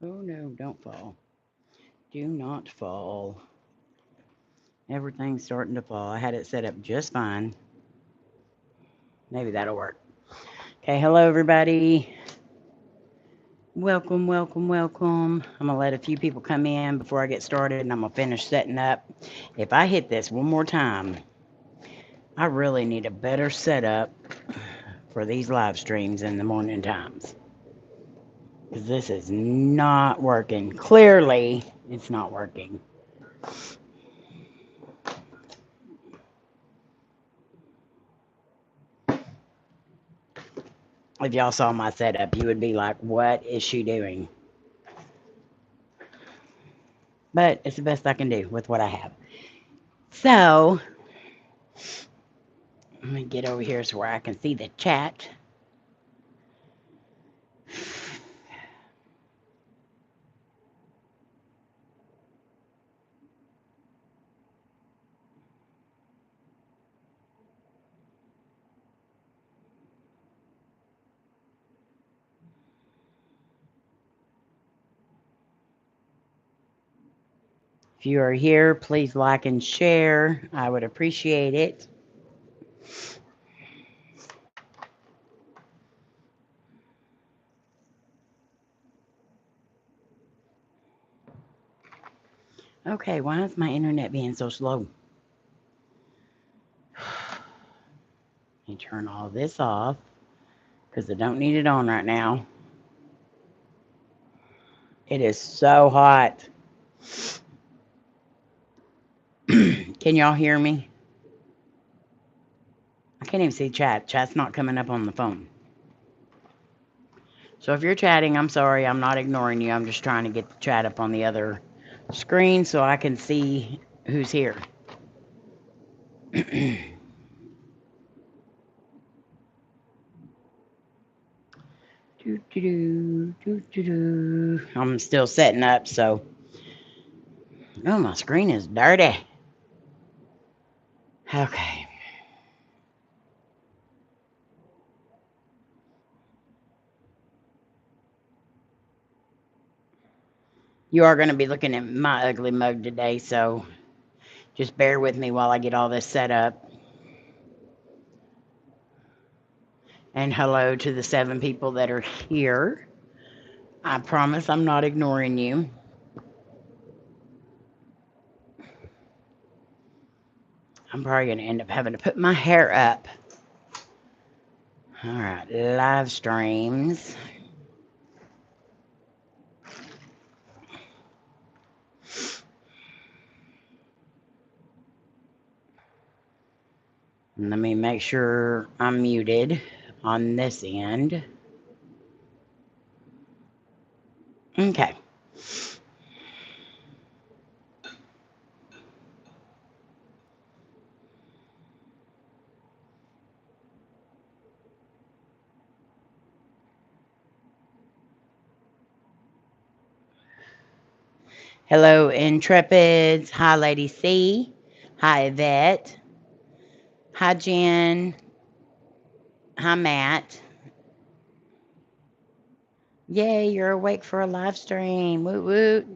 Oh no, don't fall. Do not fall. Everything's starting to fall. I had it set up just fine. Maybe that'll work. Okay, hello everybody. Welcome, welcome, welcome. I'm gonna let a few people come in before I get started and I'm gonna finish setting up. If I hit this one more time, I really need a better setup for these live streams in the morning times. Because this is not working. Clearly, it's not working. If y'all saw my setup, you would be like, what is she doing? But it's the best I can do with what I have. So, let me get over here so where I can see the chat. If you are here, please like and share. I would appreciate it. Okay, why is my internet being so slow? Let me turn all this off because I don't need it on right now. It is so hot. Can y'all hear me? I can't even see chat. Chat's not coming up on the phone. So if you're chatting, I'm sorry. I'm not ignoring you. I'm just trying to get the chat up on the other screen so I can see who's here. I'm still setting up, so. Oh, my screen is dirty. Okay. You are going to be looking at my ugly mug today, so just bear with me while I get all this set up. And hello to the 7 people that are here. I promise I'm not ignoring you. I'm probably going to end up having to put my hair up. All right, live streams. Let me make sure I'm muted on this end. Okay. Hello, Intrepids. Hi, Lady C. Hi, Yvette. Hi, Jen. Hi, Matt. Yay, you're awake for a live stream. Woot woot.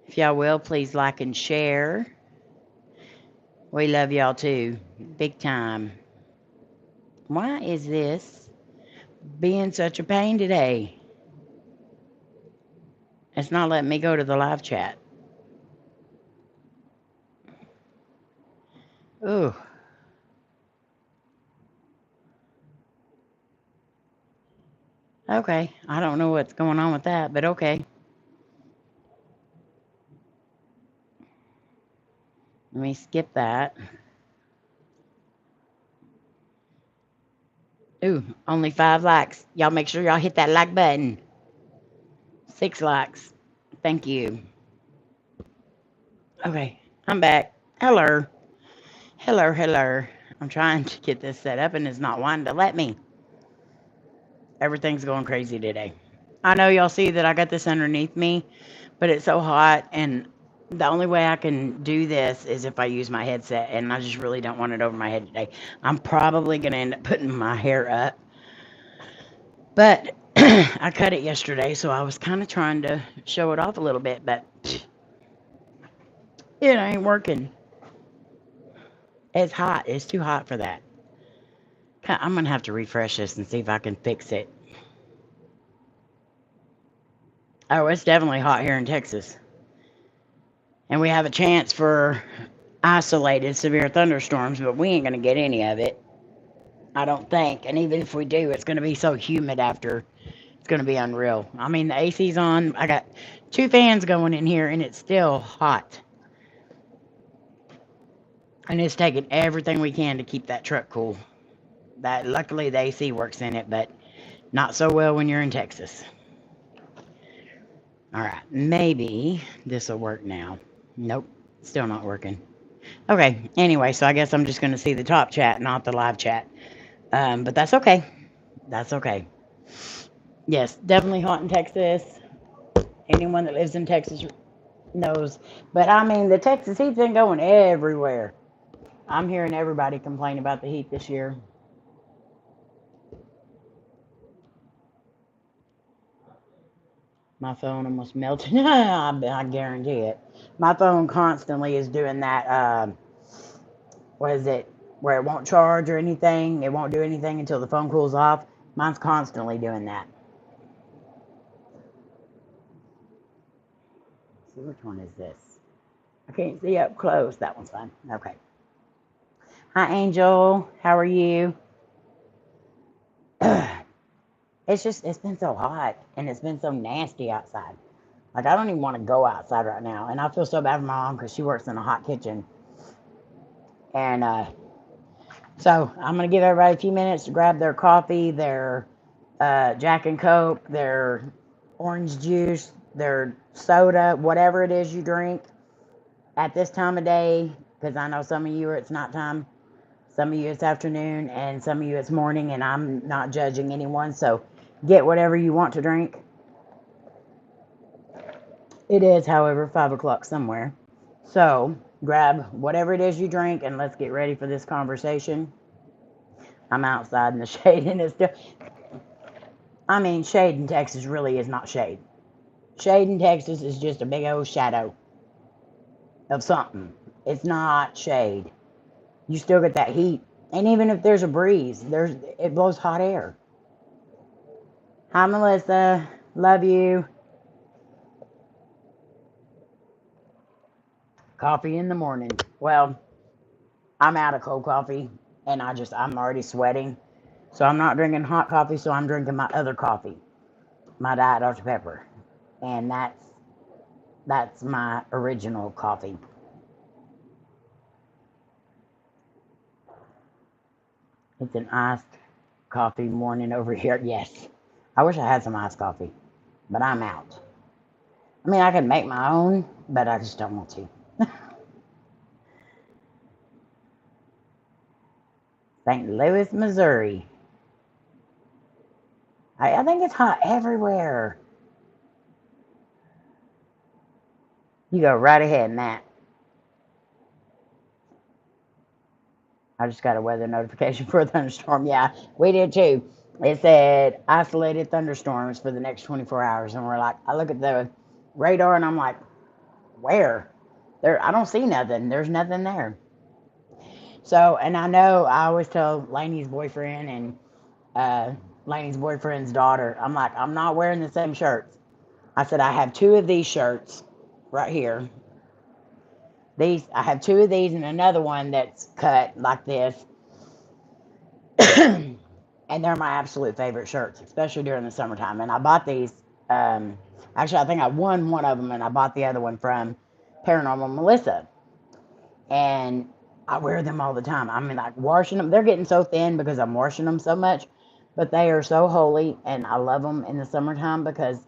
If y'all will, please like and share. We love y'all too. Big time. Why is this being such a pain today? It's not letting me go to the live chat. Ooh. Okay. I don't know what's going on with that, but okay. Let me skip that. Ooh, only 5 likes. Y'all make sure y'all hit that like button. 6 likes. Thank you. Okay, I'm back. Hello. Hello, hello. I'm trying to get this set up and it's not wanting to let me. Everything's going crazy today. I know y'all see that I got this underneath me, but it's so hot and the only way I can do this is if I use my headset and I just really don't want it over my head today. I'm probably going to end up putting my hair up. But I cut it yesterday, so I was kind of trying to show it off a little bit, but it ain't working. It's hot. It's too hot for that. I'm going to have to refresh this and see if I can fix it. Oh, it's definitely hot here in Texas. And we have a chance for isolated severe thunderstorms, but we ain't going to get any of it. I don't think. And even if we do, it's going to be so humid after. It's going to be unreal. I mean, the AC's on. I got 2 fans going in here, and it's still hot. And it's taking everything we can to keep that truck cool. That luckily the AC works in it, but not so well when you're in Texas. All right, maybe this will work now. Nope, still not working. Okay, anyway, so I guess I'm just going to see the top chat, not the live chat. But that's okay. That's okay. Yes, definitely hot in Texas. Anyone that lives in Texas knows. But I mean, the Texas heat's been going everywhere. I'm hearing everybody complain about the heat this year. My phone almost melted. I guarantee it. My phone constantly is doing that. What is it? Where it won't charge or anything. It won't do anything until the phone cools off. Mine's constantly doing that. Let's see, which one is this? I can't see up close. That one's fine. Okay. Hi, Angel. How are you? It's been so hot and it's been so nasty outside. Like, I don't even want to go outside right now. And I feel so bad for my mom because she works in a hot kitchen. And so I'm going to give everybody a few minutes to grab their coffee, their Jack and Coke, their orange juice, their soda, whatever it is you drink at this time of day. Because I know some of you it's nighttime, some of you it's afternoon, and some of you it's morning. And I'm not judging anyone. So get whatever you want to drink. It is, however, 5 o'clock somewhere. So grab whatever it is you drink and let's get ready for this conversation. I'm outside in the shade and it's still... I mean, shade in Texas really is not shade. Shade in Texas is just a big old shadow of something. It's not shade. You still get that heat. And even if there's a breeze, it blows hot air. Hi, Melissa. Love you. Coffee in the morning. Well, I'm out of cold coffee and I'm already sweating. So I'm not drinking hot coffee, so I'm drinking my other coffee, my Diet Dr. Pepper. And that's my original coffee. It's an iced coffee morning over here. Yes. I wish I had some iced coffee, but I'm out. I mean, I could make my own, but I just don't want to. St. Louis, Missouri. I think it's hot everywhere. You go right ahead, Matt. I just got a weather notification for a thunderstorm. Yeah, we did too. It said isolated thunderstorms for the next 24 hours. And we're like, I look at the radar and I'm like, where? I don't see nothing. There's nothing there. So, and I know I always tell Layne's boyfriend and Layne's boyfriend's daughter, I'm like, I'm not wearing the same shirts. I said, I have 2 of these shirts right here. I have 2 of these and another one that's cut like this. And they're my absolute favorite shirts, especially during the summertime. And I bought these. Actually, I think I won one of them, and I bought the other one from Paranormal Melissa. And I wear them all the time. I mean, like washing them. They're getting so thin because I'm washing them so much. But they are so holy, and I love them in the summertime because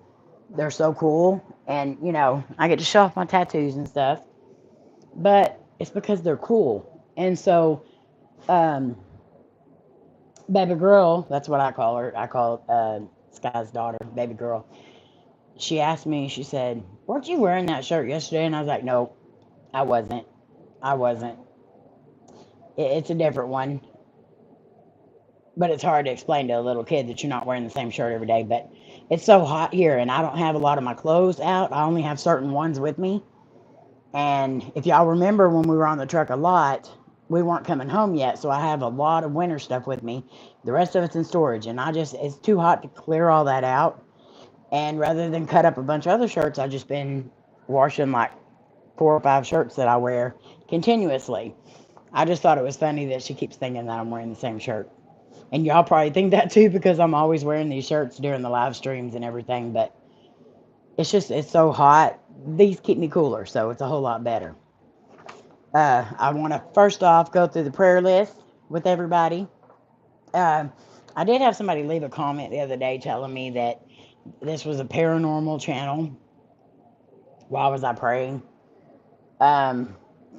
they're so cool. And, you know, I get to show off my tattoos and stuff. But it's because they're cool. And so... baby girl, that's what I call her. I call Sky's daughter, baby girl. She asked me, she said, weren't you wearing that shirt yesterday? And I was like, no, I wasn't. It's a different one. But it's hard to explain to a little kid that you're not wearing the same shirt every day. But It's so hot here, and I don't have a lot of my clothes out. I only have certain ones with me. And if y'all remember when we were on the truck a lot, we weren't coming home yet, so I have a lot of winter stuff with me. The rest of it's in storage, and it's too hot to clear all that out. And rather than cut up a bunch of other shirts, I've just been washing like 4 or 5 shirts that I wear continuously. I just thought it was funny that she keeps thinking that I'm wearing the same shirt. And y'all probably think that too because I'm always wearing these shirts during the live streams and everything, but it's so hot. These keep me cooler, so it's a whole lot better. I want to first off go through the prayer list with everybody. I did have somebody leave a comment the other day telling me that this was a paranormal channel. Why was I praying?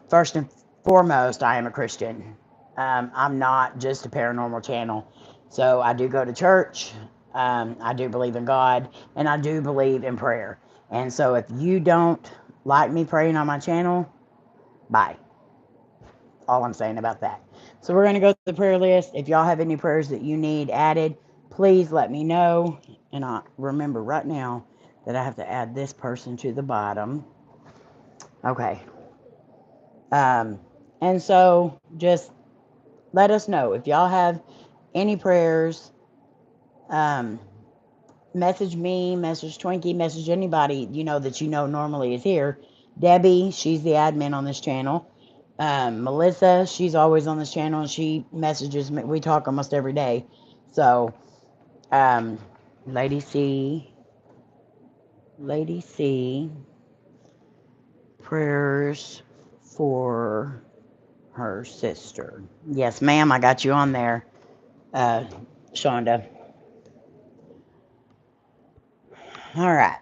First and foremost, I am a Christian. I'm not just a paranormal channel. So I do go to church. I do believe in God, and I do believe in prayer. And so if you don't like me praying on my channel, bye. All I'm saying about that. So we're going to go through the prayer list. If y'all have any prayers that you need added, please let me know. And I remember right now that I have to add this person to the bottom. Okay. And so just let us know if y'all have any prayers. Message me, message Twinkie, message anybody that normally is here. Debbie, she's the admin on this channel. Melissa, she's always on this channel and she messages me. We talk almost every day. So, Lady C, prayers for her sister. Yes, ma'am, I got you on there, Shonda. All right.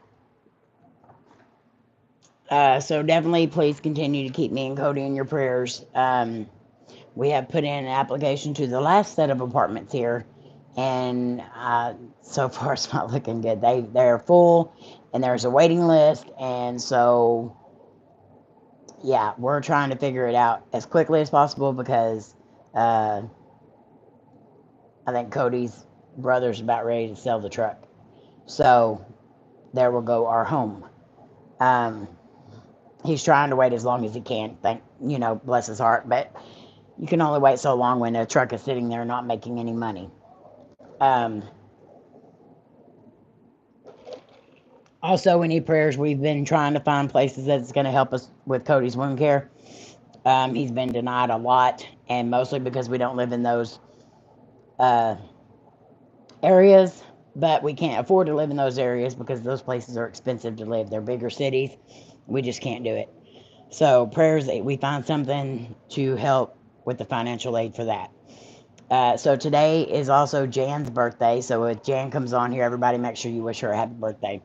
So definitely please continue to keep me and Cody in your prayers. We have put in an application to the last set of apartments here, and so far it's not looking good. They're full, and there's a waiting list, and so yeah, we're trying to figure it out as quickly as possible because I think Cody's brother's about ready to sell the truck. So there will go our home. He's trying to wait as long as he can. Bless his heart, but you can only wait so long when a truck is sitting there not making any money. Also, we need prayers. We've been trying to find places that's going to help us with Cody's wound care. He's been denied a lot, and mostly because we don't live in those areas, but we can't afford to live in those areas because those places are expensive to live. They're bigger cities. We just can't do it. So prayers that we find something to help with the financial aid for that. So today is also Jan's birthday. So if Jan comes on here, everybody make sure you wish her a happy birthday.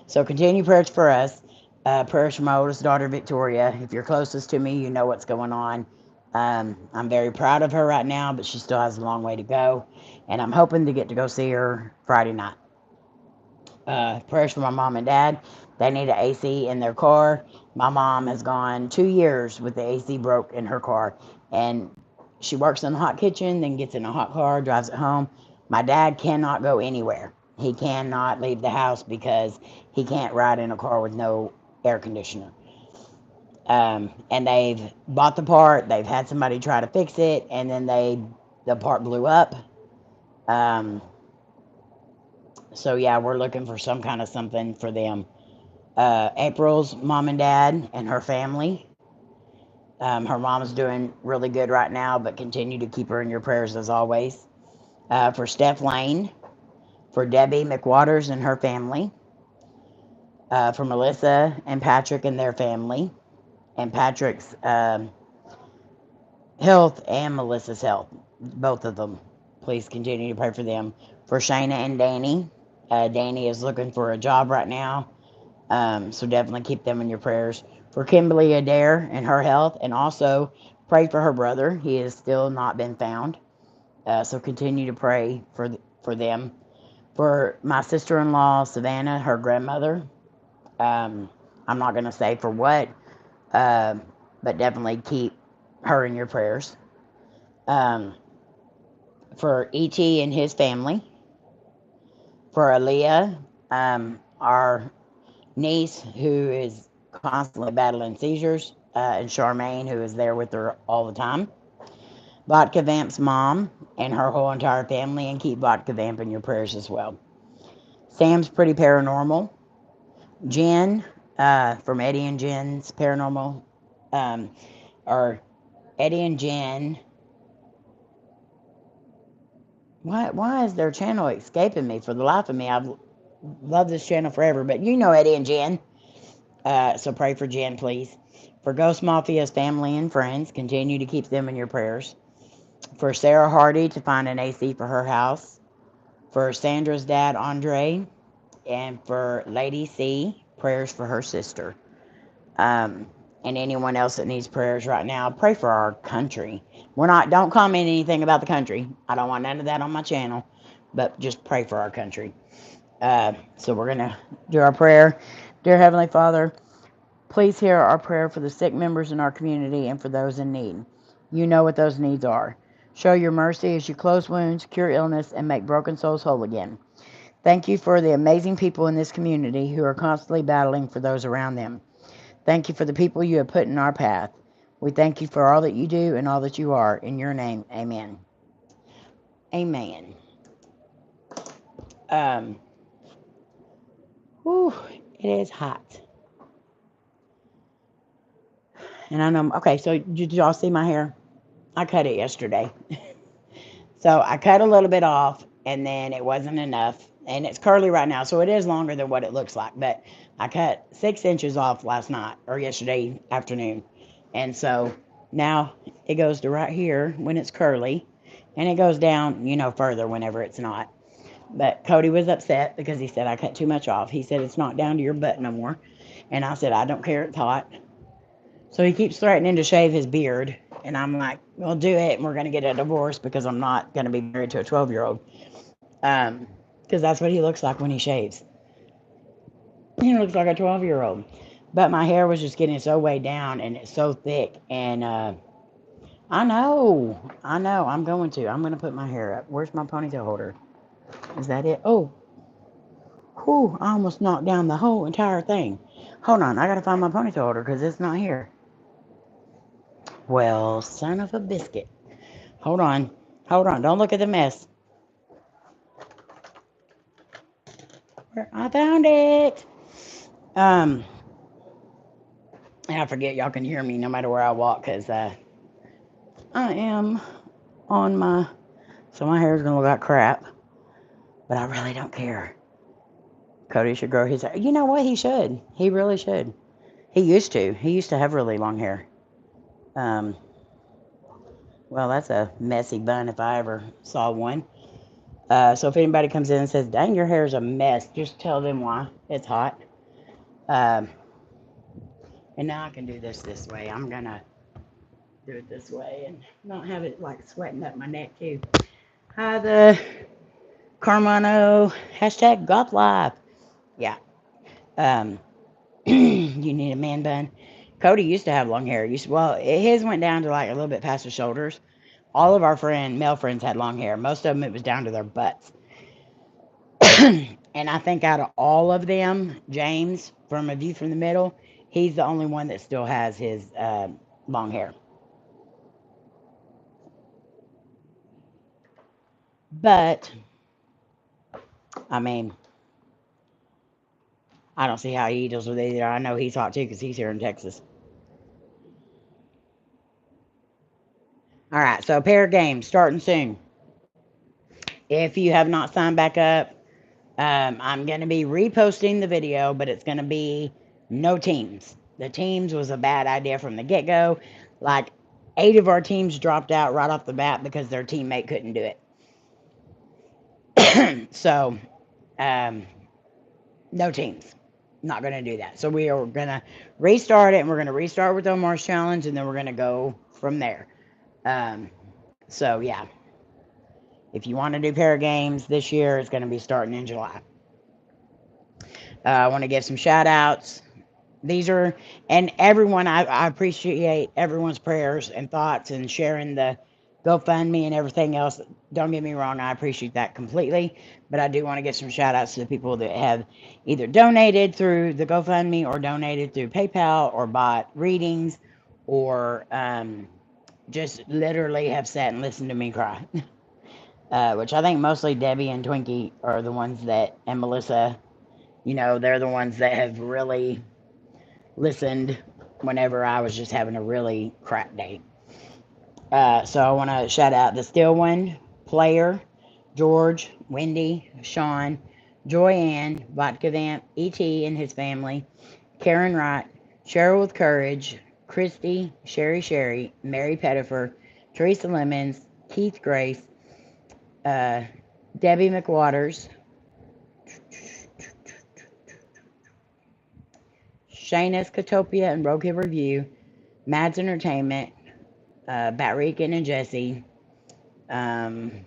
So continue prayers for us. Prayers for my oldest daughter, Victoria. If you're closest to me, you know what's going on. I'm very proud of her right now, but she still has a long way to go. And I'm hoping to get to go see her Friday night. Prayers for my mom and dad. They need an AC in their car. My mom has gone 2 years with the AC broke in her car. And she works in the hot kitchen, then gets in a hot car, drives it home. My dad cannot go anywhere. He cannot leave the house because he can't ride in a car with no air conditioner. And they've bought the part. They've had somebody try to fix it, and then the part blew up. So yeah, we're looking for some kind of something for them. April's mom and dad and her family. Her mom's doing really good right now, but continue to keep her in your prayers as always. For Steph Layne, for Debbie McWaters and her family, for Melissa and Patrick and their family, and Patrick's health and Melissa's health, both of them. Please continue to pray for them. For Shayna and Danny, Danny is looking for a job right now, so definitely keep them in your prayers. For Kimberly Adair and her health, and also pray for her brother. He has still not been found, so continue to pray for them. For my sister-in-law, Savannah, her grandmother, I'm not going to say for what, but definitely keep her in your prayers. For E.T. and his family. For Aaliyah, Our niece, who is constantly battling seizures, and Charmaine, who is there with her all the time. Vodka Vamp's mom and her whole entire family, and keep Vodka Vamp in your prayers as well. Sam's Pretty Paranormal. Jen, from Eddie and Jen's Paranormal, or Eddie and Jen. Why is their channel escaping me for the life of me? I've loved this channel forever, but you know Eddie and Jen. So pray for Jen, please. For Ghost Mafia's family and friends, continue to keep them in your prayers. For Sarah Hardy to find an AC for her house. For Sandra's dad, Andre. And for Lady C, prayers for her sister. And anyone else that needs prayers right now, pray for our country. Don't comment anything about the country. I don't want none of that on my channel, but just pray for our country. So we're going to do our prayer. Dear Heavenly Father, please hear our prayer for the sick members in our community and for those in need. You know what those needs are. Show your mercy as you close wounds, cure illness, and make broken souls whole again. Thank you for the amazing people in this community who are constantly battling for those around them. Thank you for the people you have put in our path. We thank you for all that you do and all that you are. In your name, amen. Amen. Whew, it is hot. And I know, okay, so did y'all see my hair? I cut it yesterday. So I cut a little bit off, and then it wasn't enough. And it's curly right now, so it is longer than what it looks like. But I cut 6 inches off last night, or yesterday afternoon. And so now it goes to right here when it's curly. And it goes down, further whenever it's not. But Cody was upset because he said I cut too much off. He said, it's not down to your butt no more. And I said, I don't care, it's hot. So he keeps threatening to shave his beard. And I'm like, well, do it, and we're going to get a divorce because I'm not going to be married to a 12-year-old. Because that's what he looks like when he shaves. He looks like a 12-year-old. But my hair was just getting so way down, and it's so thick. And I know. I'm going to put my hair up. Where's my ponytail holder? Is that it? Oh. Whew, I almost knocked down the whole entire thing. Hold on, I got to find my ponytail holder because it's not here. Well, son of a biscuit. Hold on. Don't look at the mess. I found it. And I forget y'all can hear me no matter where I walk because I am on my... So my hair is going to look like crap. But I really don't care. Cody should grow his hair. You know what? He should. He really should. He used to. He used to have really long hair. Well, that's a messy bun if I ever saw one. So if anybody comes in and says, dang, your hair is a mess, just tell them why. It's hot. And now I can do this way. I'm going to do it this way and not have it like sweating up my neck too. Hi, the Carmano, hashtag Goth Live. Yeah. You need a man bun. Cody used to have long hair. His went down to like a little bit past his shoulders. All of our male friends had long hair. Most of them, it was down to their butts. And I think out of all of them, James, from A View from the Middle, he's the only one that still has his long hair. But, I mean, I don't see how he deals with it either. I know he's hot too because he's here in Texas. All right, so pair games starting soon. If you have not signed back up, I'm going to be reposting the video, but it's going to be no teams. The teams was a bad idea from the get-go. Like 8 of our teams dropped out right off the bat because their teammate couldn't do it. So, no teams. Not going to do that. So we are going to restart it, and we're going to restart with Omar's challenge, and then we're going to go from there. So, yeah. If you want to do pair games this year, it's going to be starting in July. I want to give some shout outs. These are, and everyone, I appreciate everyone's prayers and thoughts and sharing the GoFundMe and everything else. Don't get me wrong, I appreciate that completely. But I do want to give some shout outs to the people that have either donated through the GoFundMe or donated through PayPal or bought readings or just literally have sat and listened to me cry. Which I think mostly Debbie and Twinkie are the ones that, and Melissa, you know, they're the ones that have really listened whenever I was just having a really crap day. So I want to shout out the Still One, Player, George, Wendy, Sean, Joyanne, Vodka Vamp, E.T. and his family, Karen Wright, Cheryl with Courage, Christy, Sherry, Mary Pettifer, Teresa Lemons, Keith Grace, Debbie McWaters, Shayna's Catopia and Rogue Review, Mads Entertainment, Batrican and Jesse, and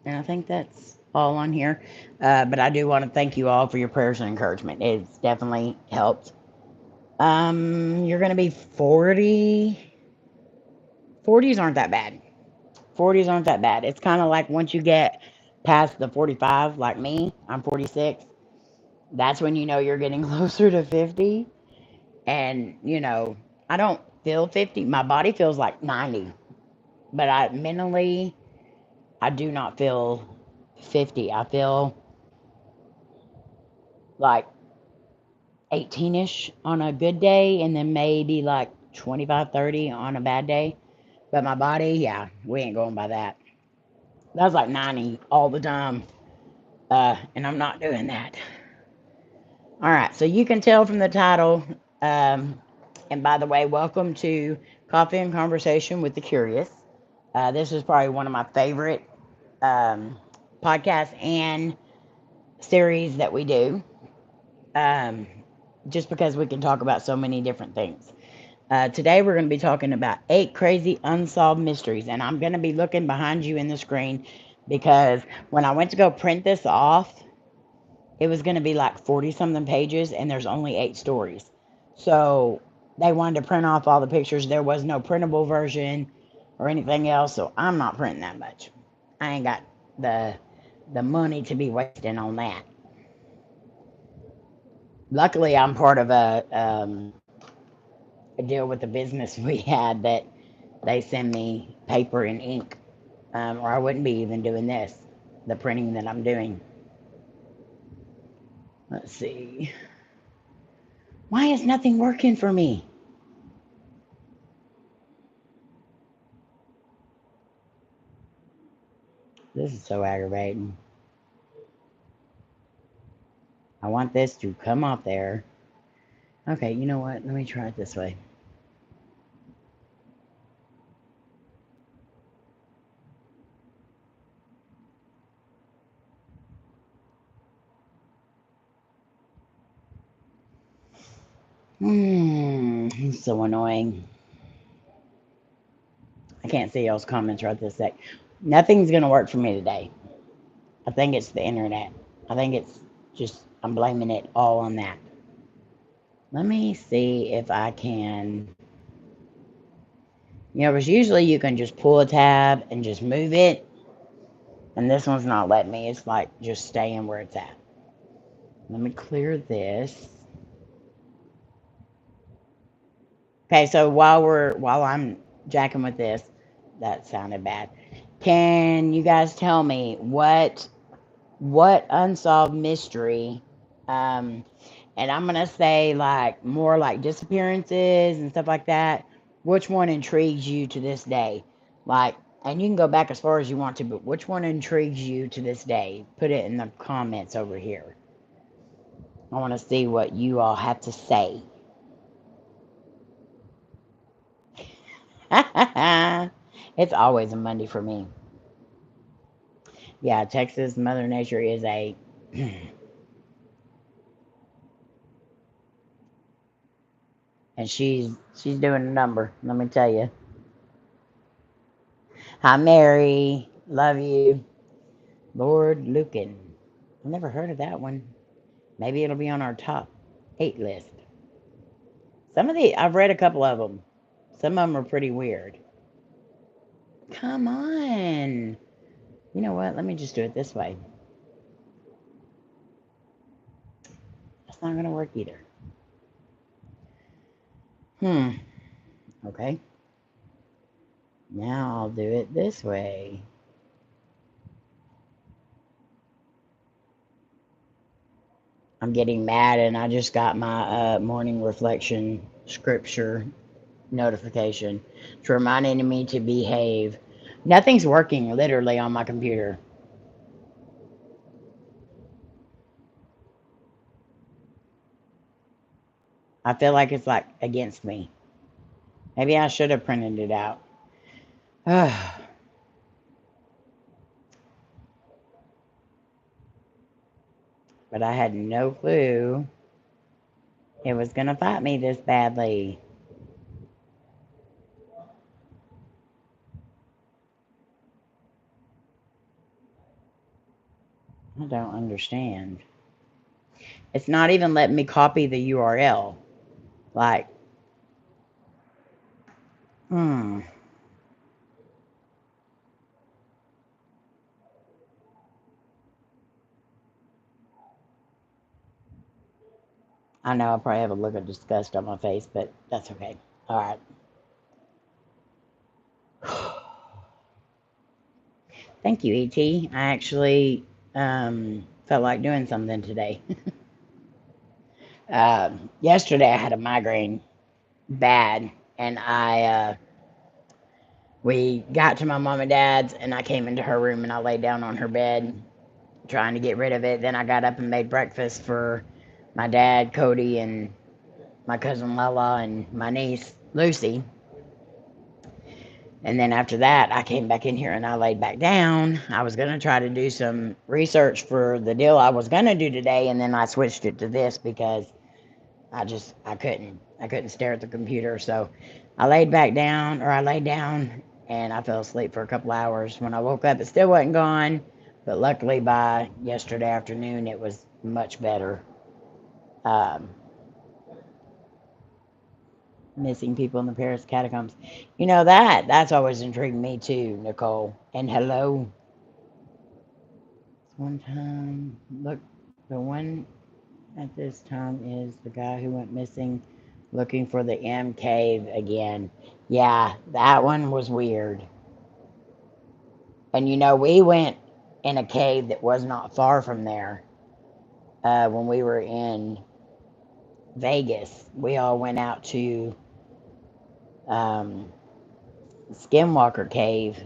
I think that's all on here. But I do want to thank you all for your prayers and encouragement. It's definitely helped. You're going to be 40. 40s aren't that bad. 40s aren't that bad. It's kind of like once you get past the 45, like me, I'm 46. That's when you know you're getting closer to 50. And, you know, I don't feel 50. My body feels like 90. But I mentally, I do not feel 50. I feel like 18-ish on a good day and then maybe like 25, 30 on a bad day. But my body, yeah, we ain't going by that. That's like 90 all the time. And I'm not doing that. All right, so you can tell from the title. And by the way, welcome to Coffee and Conversation with the Curious. This is probably one of my favorite podcasts and series that we do. Just because we can talk about so many different things. Today we're going to be talking about 8 crazy unsolved mysteries. And I'm going to be looking behind you in the screen because when I went to go print this off, it was going to be like 40 something pages and there's only 8 stories. So they wanted to print off all the pictures. There was no printable version or anything else. So I'm not printing that much. I ain't got the money to be wasting on that. Luckily, I'm part of a deal with the business we had that they send me paper and ink, or I wouldn't be even doing this, the printing that I'm doing. Let's see. Why is nothing working for me? This is so aggravating. I want this to come off there. Okay, you know what? Let me try it this way. It's so annoying. I can't see y'all's comments right this sec. Nothing's going to work for me today. I think it's the internet. I think it's just, I'm blaming it all on that. Let me see if I can, you know, because usually you can just pull a tab and just move it. And this one's not letting me. It's like just staying where it's at. Let me clear this. Okay, so while I'm jacking with this, that sounded bad. Can you guys tell me what unsolved mystery, and I'm gonna say like more like disappearances and stuff like that, which one intrigues you to this day? Like, and you can go back as far as you want to, but which one intrigues you to this day? Put it in the comments over here. I want to see what you all have to say. It's always a Monday for me. Yeah, Texas Mother Nature is a and she's doing a number, let me tell you. Hi Mary, love you. Lord Lucan. I've never heard of that one. Maybe it'll be on our top 8 list. I've read a couple of them. Some of them are pretty weird. Come on. You know what? Let me just do it this way. That's not going to work either. Okay. Now I'll do it this way. I'm getting mad and I just got my morning reflection scripture notification. It's reminding me to behave. Nothing's working literally on my computer. I feel like it's like against me. Maybe I should have printed it out. But I had no clue it was going to fight me this badly. I don't understand. It's not even letting me copy the URL. Like, I know I probably have a look of disgust on my face, but that's okay. All right. Thank you, E.T. I actually felt like doing something today. Yesterday I had a migraine bad, and we got to my mom and dad's, and I came into her room and I laid down on her bed trying to get rid of it. Then I got up and made breakfast for my dad, Cody, and my cousin Lala, and my niece, Lucy. And then after that, I came back in here and I laid back down. I was going to try to do some research for the deal I was going to do today, and then I switched it to this because I couldn't stare at the computer. So I laid down and I fell asleep for a couple hours. When I woke up, it still wasn't gone, but luckily by yesterday afternoon, it was much better. Missing people in the Paris catacombs. You know, that's always intrigued me too, Nicole. And hello. One time, look, the one at this time is the guy who went missing looking for the M cave again. Yeah, that one was weird. And you know, we went in a cave that was not far from there when we were in Vegas. We all went out to Skinwalker Cave.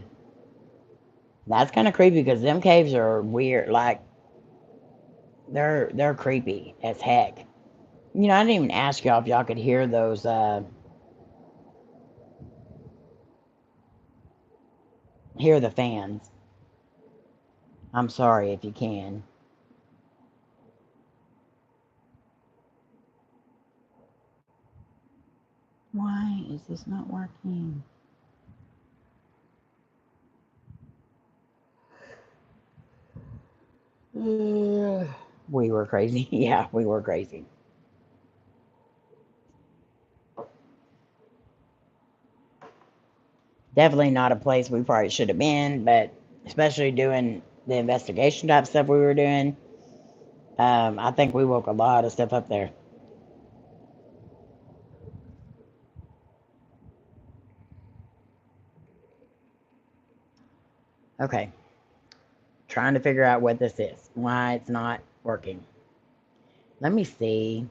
That's kind of creepy because them caves are weird. Like they're creepy as heck. You know, I didn't even ask y'all if y'all could hear those. Hear the fans. I'm sorry if you can. Why is this not working? We were crazy. Yeah, we were crazy. Definitely not a place we probably should have been, but especially doing the investigation type stuff we were doing, I think we woke a lot of stuff up there. Okay. Trying to figure out what this is, why it's not working. Let me see.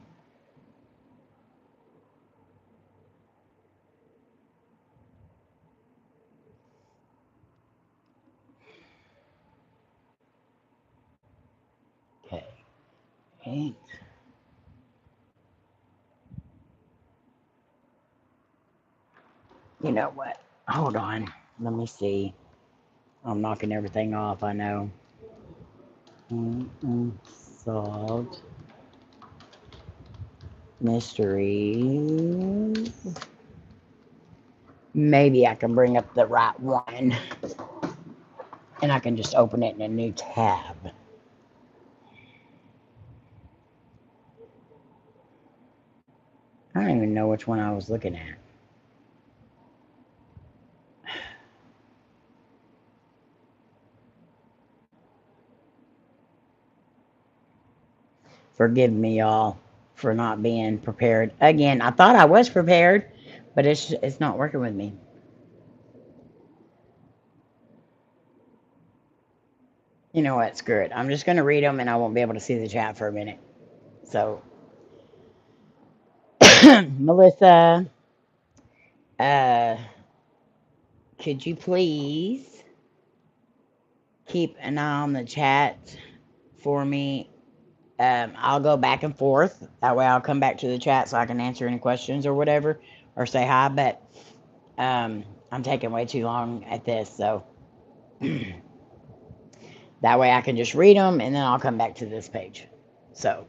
Okay. Okay. You know what? Hold on. Let me see. I'm knocking everything off, I know. Unsolved mysteries. Maybe I can bring up the right one. And I can just open it in a new tab. I don't even know which one I was looking at. Forgive me, y'all, for not being prepared. Again, I thought I was prepared, but it's not working with me. You know what? Screw it. I'm just going to read them, and I won't be able to see the chat for a minute. So, Melissa, could you please keep an eye on the chat for me? I'll go back and forth. That way I'll come back to the chat so I can answer any questions or whatever, or say hi. But I'm taking way too long at this, so that way I can just read them, and then I'll come back to this page. So,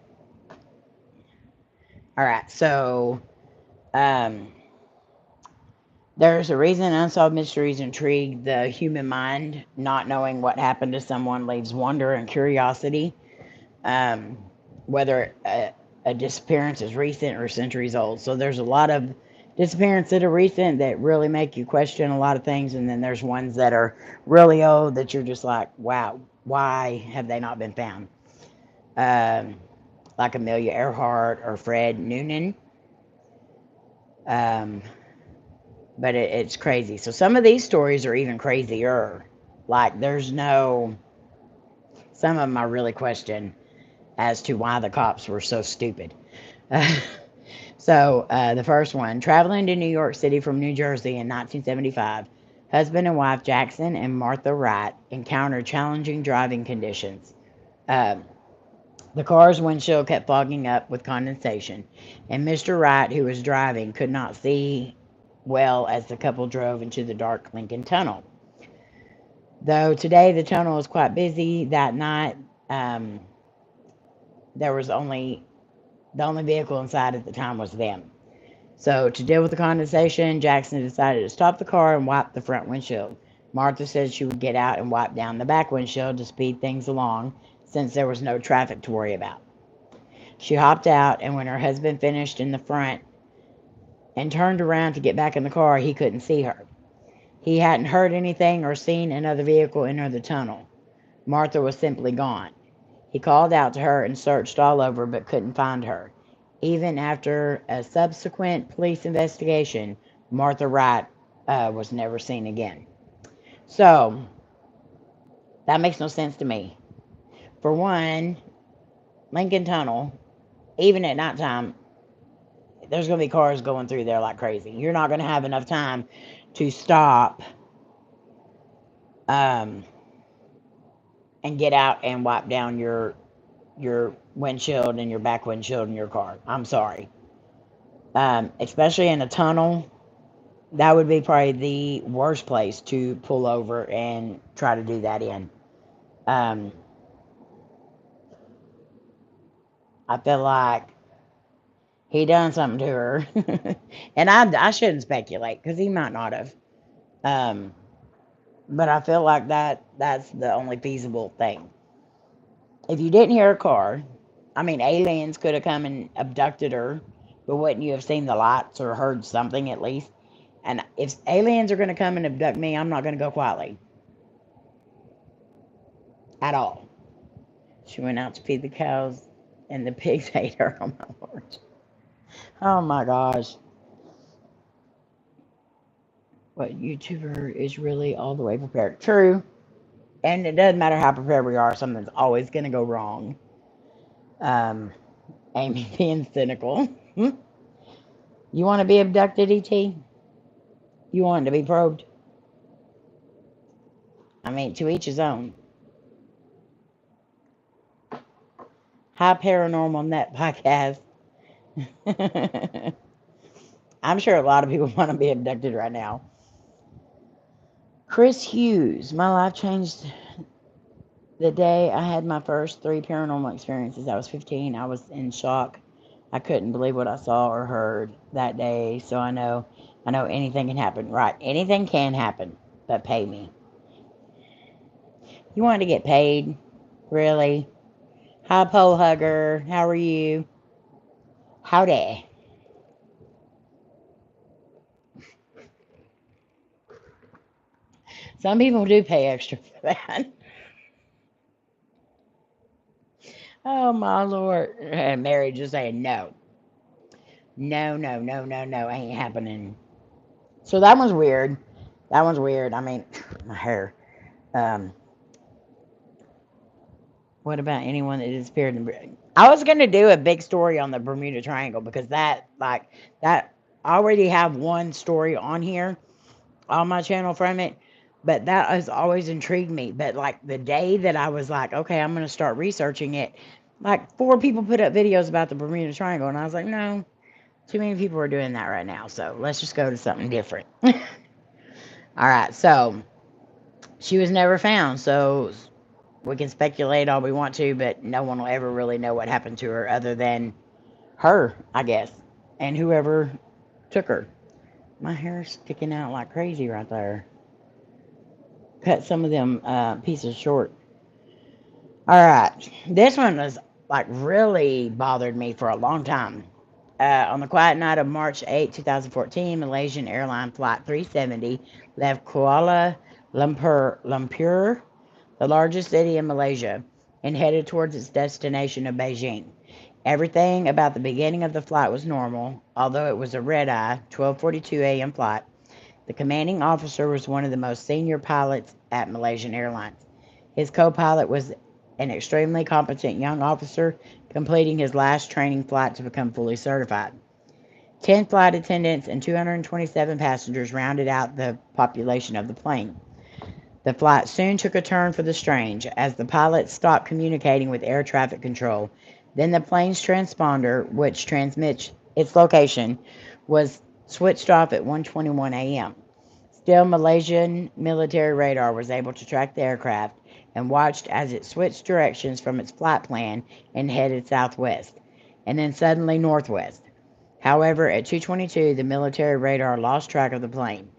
all right. So, there's a reason unsolved mysteries intrigue the human mind. Not knowing what happened to someone leaves wonder and curiosity. Whether a disappearance is recent or centuries old. So there's a lot of disappearances that are recent that really make you question a lot of things, and then there's ones that are really old that you're just like, wow, why have they not been found? Like Amelia Earhart or Fred Noonan. But it's crazy. So some of these stories are even crazier. Like some of them I really question as to why the cops were so stupid. So the first one, traveling to New York City from New Jersey in 1975, husband and wife Jackson and Martha Wright encountered challenging driving conditions. The car's windshield kept fogging up with condensation, and Mr. Wright, who was driving, could not see well as the couple drove into the dark Lincoln Tunnel. Though today the tunnel is quite busy, that night there was the only vehicle inside at the time was them. So to deal with the condensation, Jackson decided to stop the car and wipe the front windshield. Martha said she would get out and wipe down the back windshield to speed things along, since there was no traffic to worry about. She hopped out, and when her husband finished in the front and turned around to get back in the car, he couldn't see her. He hadn't heard anything or seen another vehicle enter the tunnel. Martha was simply gone. He called out to her and searched all over but couldn't find her. Even after a subsequent police investigation, Martha Wright was never seen again. So, that makes no sense to me. For one, Lincoln Tunnel, even at nighttime, there's going to be cars going through there like crazy. You're not going to have enough time to stop and get out and wipe down your windshield and your back windshield in your car. I'm sorry. Especially in a tunnel, that would be probably the worst place to pull over and try to do that in. I feel like he done something to her. And I shouldn't speculate because he might not have. But I feel like that's the only feasible thing. If you didn't hear a car, I mean, aliens could have come and abducted her, but wouldn't you have seen the lights or heard something at least? And if aliens are going to come and abduct me, I'm not going to go quietly. At all. She went out to feed the cows, and the pigs ate her. Oh, my Lord. Oh, my gosh. What YouTuber is really all the way prepared? True. And it doesn't matter how prepared we are, something's always going to go wrong. Amy being cynical. You want to be abducted, E.T.? You want to be probed? I mean, to each his own. Hi, Paranormal Net Podcast. I'm sure a lot of people want to be abducted right now. Chris Hughes. My life changed the day I had my first 3 paranormal experiences. I was 15. I was in shock. I couldn't believe what I saw or heard that day. So I know anything can happen. Right. Anything can happen. But pay me. You want to get paid? Really? Hi, pole hugger. How are you? Howdy. Some people do pay extra for that. Oh my Lord. And Mary just saying no. No, no, no, no, no. Ain't happening. So that one's weird. That one's weird. I mean, my hair. Um, what about anyone that disappeared in I was gonna do a big story on the Bermuda Triangle because that I already have one story on here on my channel from it, but that has always intrigued me. But like the day that I was like, okay, I'm gonna start researching it, like 4 people put up videos about the Bermuda Triangle, and I was like, no, too many people are doing that right now, so let's just go to something different. All right, so she was never found, so we can speculate all we want to, but no one will ever really know what happened to her other than her, I guess, and whoever took her. My hair's sticking out like crazy right there. Cut some of them pieces short. All right, this one was like really bothered me for a long time. On the quiet night of March 8, 2014, Malaysian airline flight 370 left Lumpur, the largest city in Malaysia, and headed towards its destination of Beijing. Everything about the beginning of the flight was normal, although it was a red-eye, 12:42 a.m. flight. The commanding officer was one of the most senior pilots at Malaysian Airlines. His co-pilot was an extremely competent young officer completing his last training flight to become fully certified. 10 flight attendants and 227 passengers rounded out the population of the plane. The flight soon took a turn for the strange as the pilot stopped communicating with air traffic control. Then the plane's transponder, which transmits its location, was switched off at 1:21 a.m. Still, Malaysian military radar was able to track the aircraft and watched as it switched directions from its flight plan and headed southwest, and then suddenly northwest. However, at 2:22, the military radar lost track of the plane.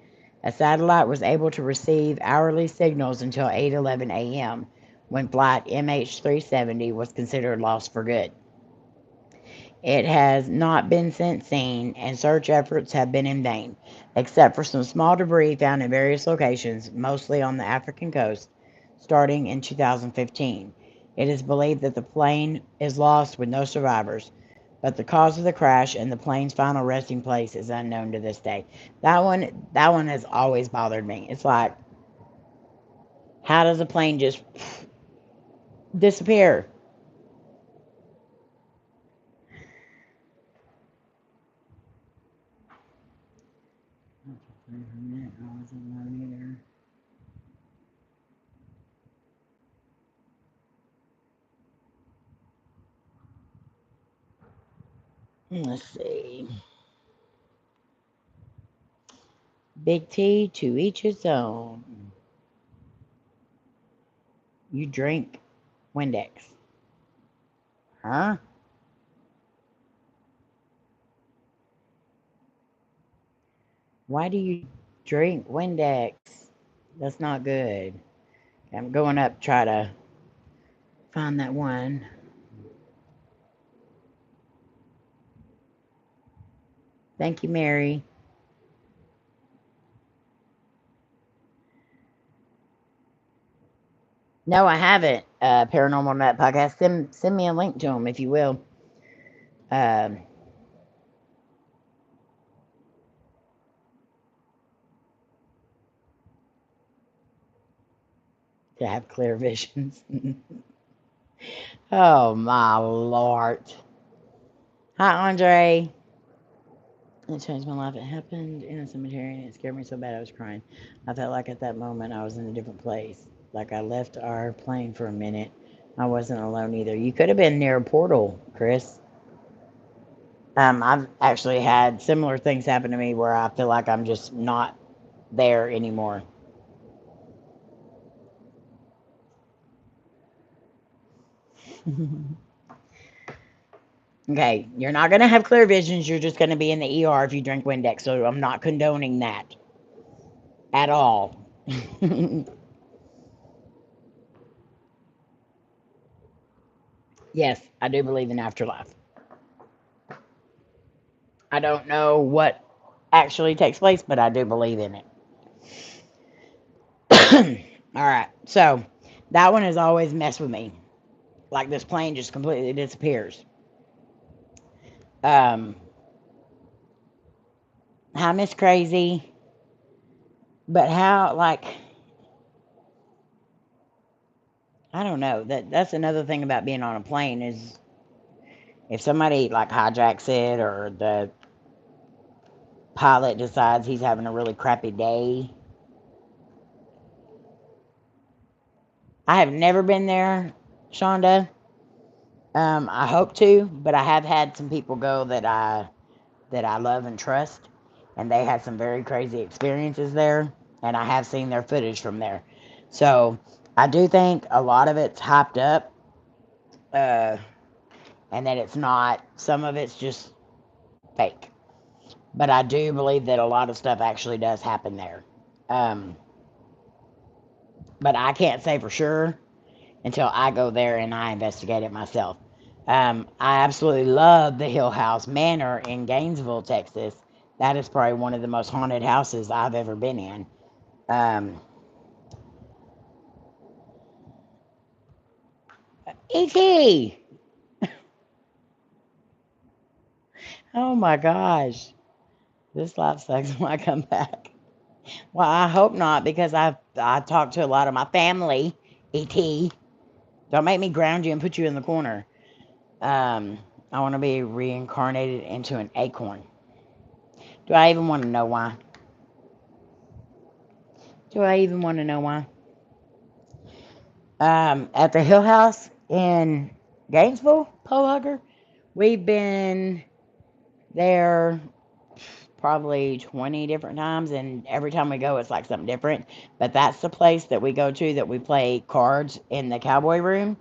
A satellite was able to receive hourly signals until 8:11 a.m., when flight MH370 was considered lost for good. It has not been since seen, and search efforts have been in vain, except for some small debris found in various locations, mostly on the African coast, starting in 2015. It is believed that the plane is lost with no survivors, but the cause of the crash and the plane's final resting place is unknown to this day. That one has always bothered me. It's like, how does a plane just disappear? Let's see. Big T, to each his own. You drink Windex. Huh? Why do you drink Windex? That's not good. I'm going up to try to find that one. Thank you, Mary. No, I haven't. Paranormal Nut Podcast. Send me a link to them if you will. Um, to have clear visions. Oh my Lord. Hi, Andre. It changed my life. It happened in a cemetery and it scared me so bad I was crying. I felt like at that moment I was in a different place. Like I left our plane for a minute. I wasn't alone either. You could have been near a portal, Chris. I've actually had similar things happen to me where I feel like I'm just not there anymore. Okay, you're not going to have clear visions. You're just going to be in the ER if you drink Windex. So I'm not condoning that at all. Yes, I do believe in afterlife. I don't know what actually takes place, but I do believe in it. All right, so that one has always messed with me. Like this plane just completely disappears. Hi, Miss Crazy. But how, like, I don't know. That's another thing about being on a plane is if somebody like hijacks it or the pilot decides he's having a really crappy day. I have never been there, Shonda. I hope to, but I have had some people go that I love and trust, and they had some very crazy experiences there, and I have seen their footage from there. So I do think a lot of it's hyped up, and that it's not. Some of it's just fake. But I do believe that a lot of stuff actually does happen there. But I can't say for sure until I go there and I investigate it myself. I absolutely love the Hill House Manor in Gainesville, Texas. That is probably one of the most haunted houses I've ever been in. E.T. Oh my gosh. This life sucks when I come back. Well, I hope not, because I talk to a lot of my family. E.T. Don't make me ground you and put you in the corner. I want to be reincarnated into an acorn. Do I even want to know why? Do I even want to know why? At the Hill House in Gainesville, Pole Hugger, we've been there probably 20 different times, and every time we go, it's like something different. But that's the place that we go to that we play cards in the cowboy room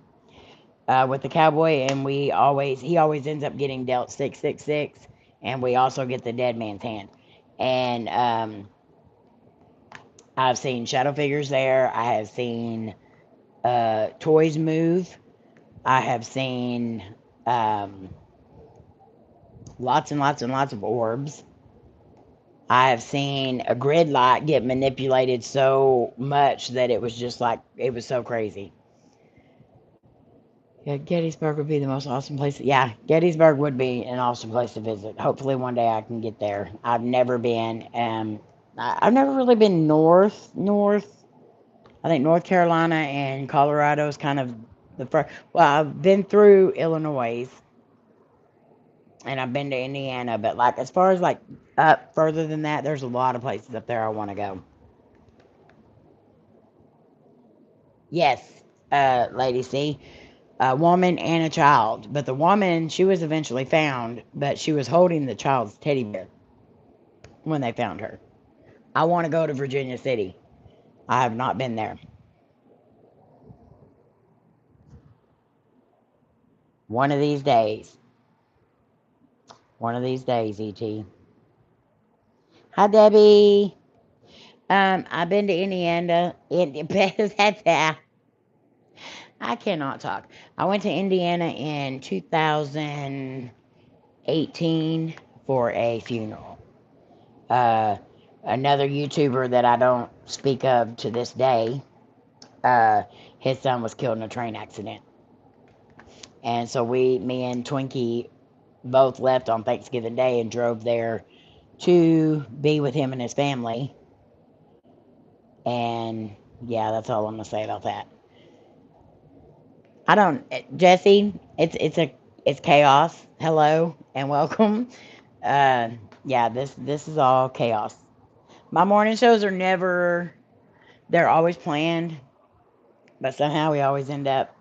with the cowboy, and he always ends up getting dealt 666, and we also get the dead man's hand. And I've seen shadow figures there. I have seen toys move. I have seen lots and lots and lots of orbs. I have seen a grid light get manipulated so much that it was just like, it was so crazy. Yeah, Gettysburg would be the most awesome place. Yeah, Gettysburg would be an awesome place to visit. Hopefully one day I can get there. I've never been. I've never really been north. I think North Carolina and Colorado is kind of the first. Well, I've been through Illinois, and I've been to Indiana, but like as far as like up further than that, there's a lot of places up there I want to go. Yes, Lady C, a woman and a child, but the woman, she was eventually found, but she was holding the child's teddy bear when they found her. I want to go to Virginia City. I have not been there. One of these days. One of these days, E.T. Hi, Debbie. I've been to Indiana. I cannot talk. I went to Indiana in 2018 for a funeral. Another YouTuber that I don't speak of to this day, his son was killed in a train accident. And so me and Twinkie both left on Thanksgiving Day and drove there to be with him and his family. And yeah, that's all I'm gonna say about that. I don't, Jesse. It's chaos. Hello and welcome. Yeah, this is all chaos. My morning shows are never. They're always planned, but somehow we always end up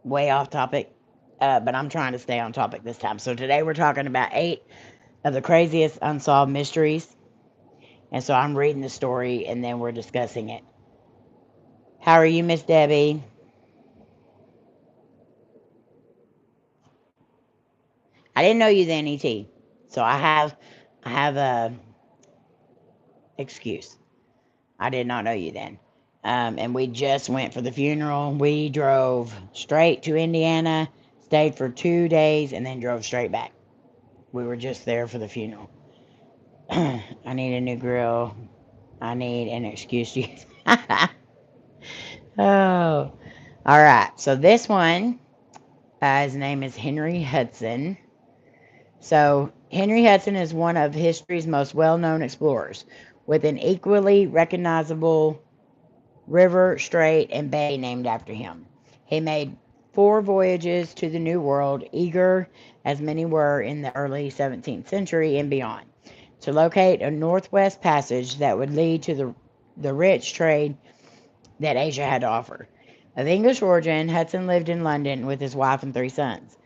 way off topic. But I'm trying to stay on topic this time. So today we're talking about 8 of the craziest unsolved mysteries. And so I'm reading the story and then we're discussing it. How are you, Miss Debbie? I didn't know you then, ET. So I have a excuse. I did not know you then. And we just went for the funeral. We drove straight to Indiana, stayed for 2 days, and then drove straight back. We were just there for the funeral. I need a new grill. I need an excuse to use. Oh, All right, so this one, his name is Henry Hudson. So, Henry Hudson is one of history's most well-known explorers, with an equally recognizable river, strait, and bay named after him. He made 4 voyages to the New World, eager as many were in the early 17th century and beyond, to locate a northwest passage that would lead to the rich trade that Asia had to offer. Of English origin, Hudson lived in London with his wife and 3 sons.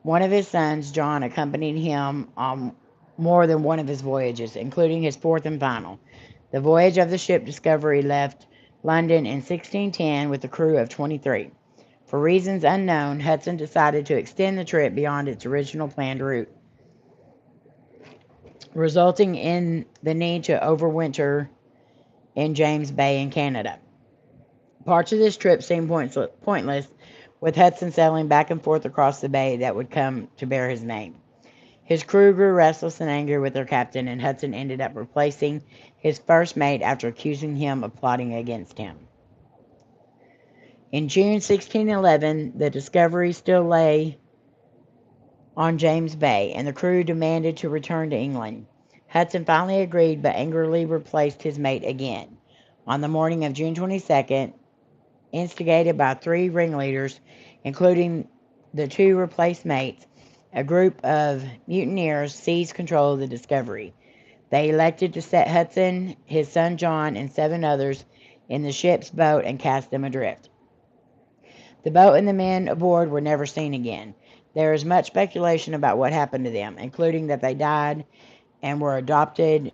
One of his sons, John, accompanied him on more than one of his voyages, including his 4th and final. The voyage of the ship Discovery left London in 1610 with a crew of 23. For reasons unknown, Hudson decided to extend the trip beyond its original planned route, resulting in the need to overwinter in James Bay in Canada. Parts of this trip seemed pointless, with Hudson sailing back and forth across the bay that would come to bear his name. His crew grew restless and angry with their captain, and Hudson ended up replacing his first mate after accusing him of plotting against him. In June 1611, the Discovery still lay on James Bay, and the crew demanded to return to England. Hudson finally agreed, but angrily replaced his mate again. On the morning of June 22nd, instigated by 3 ringleaders, including the 2 replaced mates, a group of mutineers seized control of the Discovery. They elected to set Hudson, his son John, and 7 others in the ship's boat and cast them adrift. The boat and the men aboard were never seen again. There is much speculation about what happened to them, including that they died and were adopted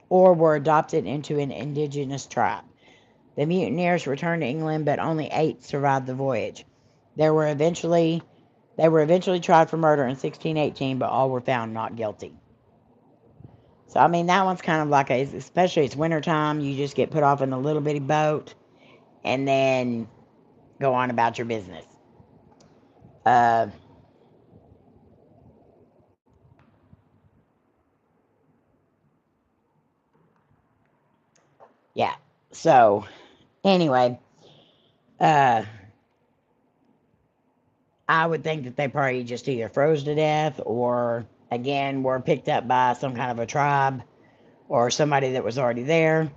into an indigenous tribe. The mutineers returned to England, but only 8 survived the voyage. They were eventually tried for murder in 1618, but all were found not guilty. So, I mean, that one's kind of like, especially it's wintertime, you just get put off in a little bitty boat and then go on about your business. Yeah. So, anyway, I would think that they probably just either froze to death or, again, were picked up by some kind of a tribe or somebody that was already there.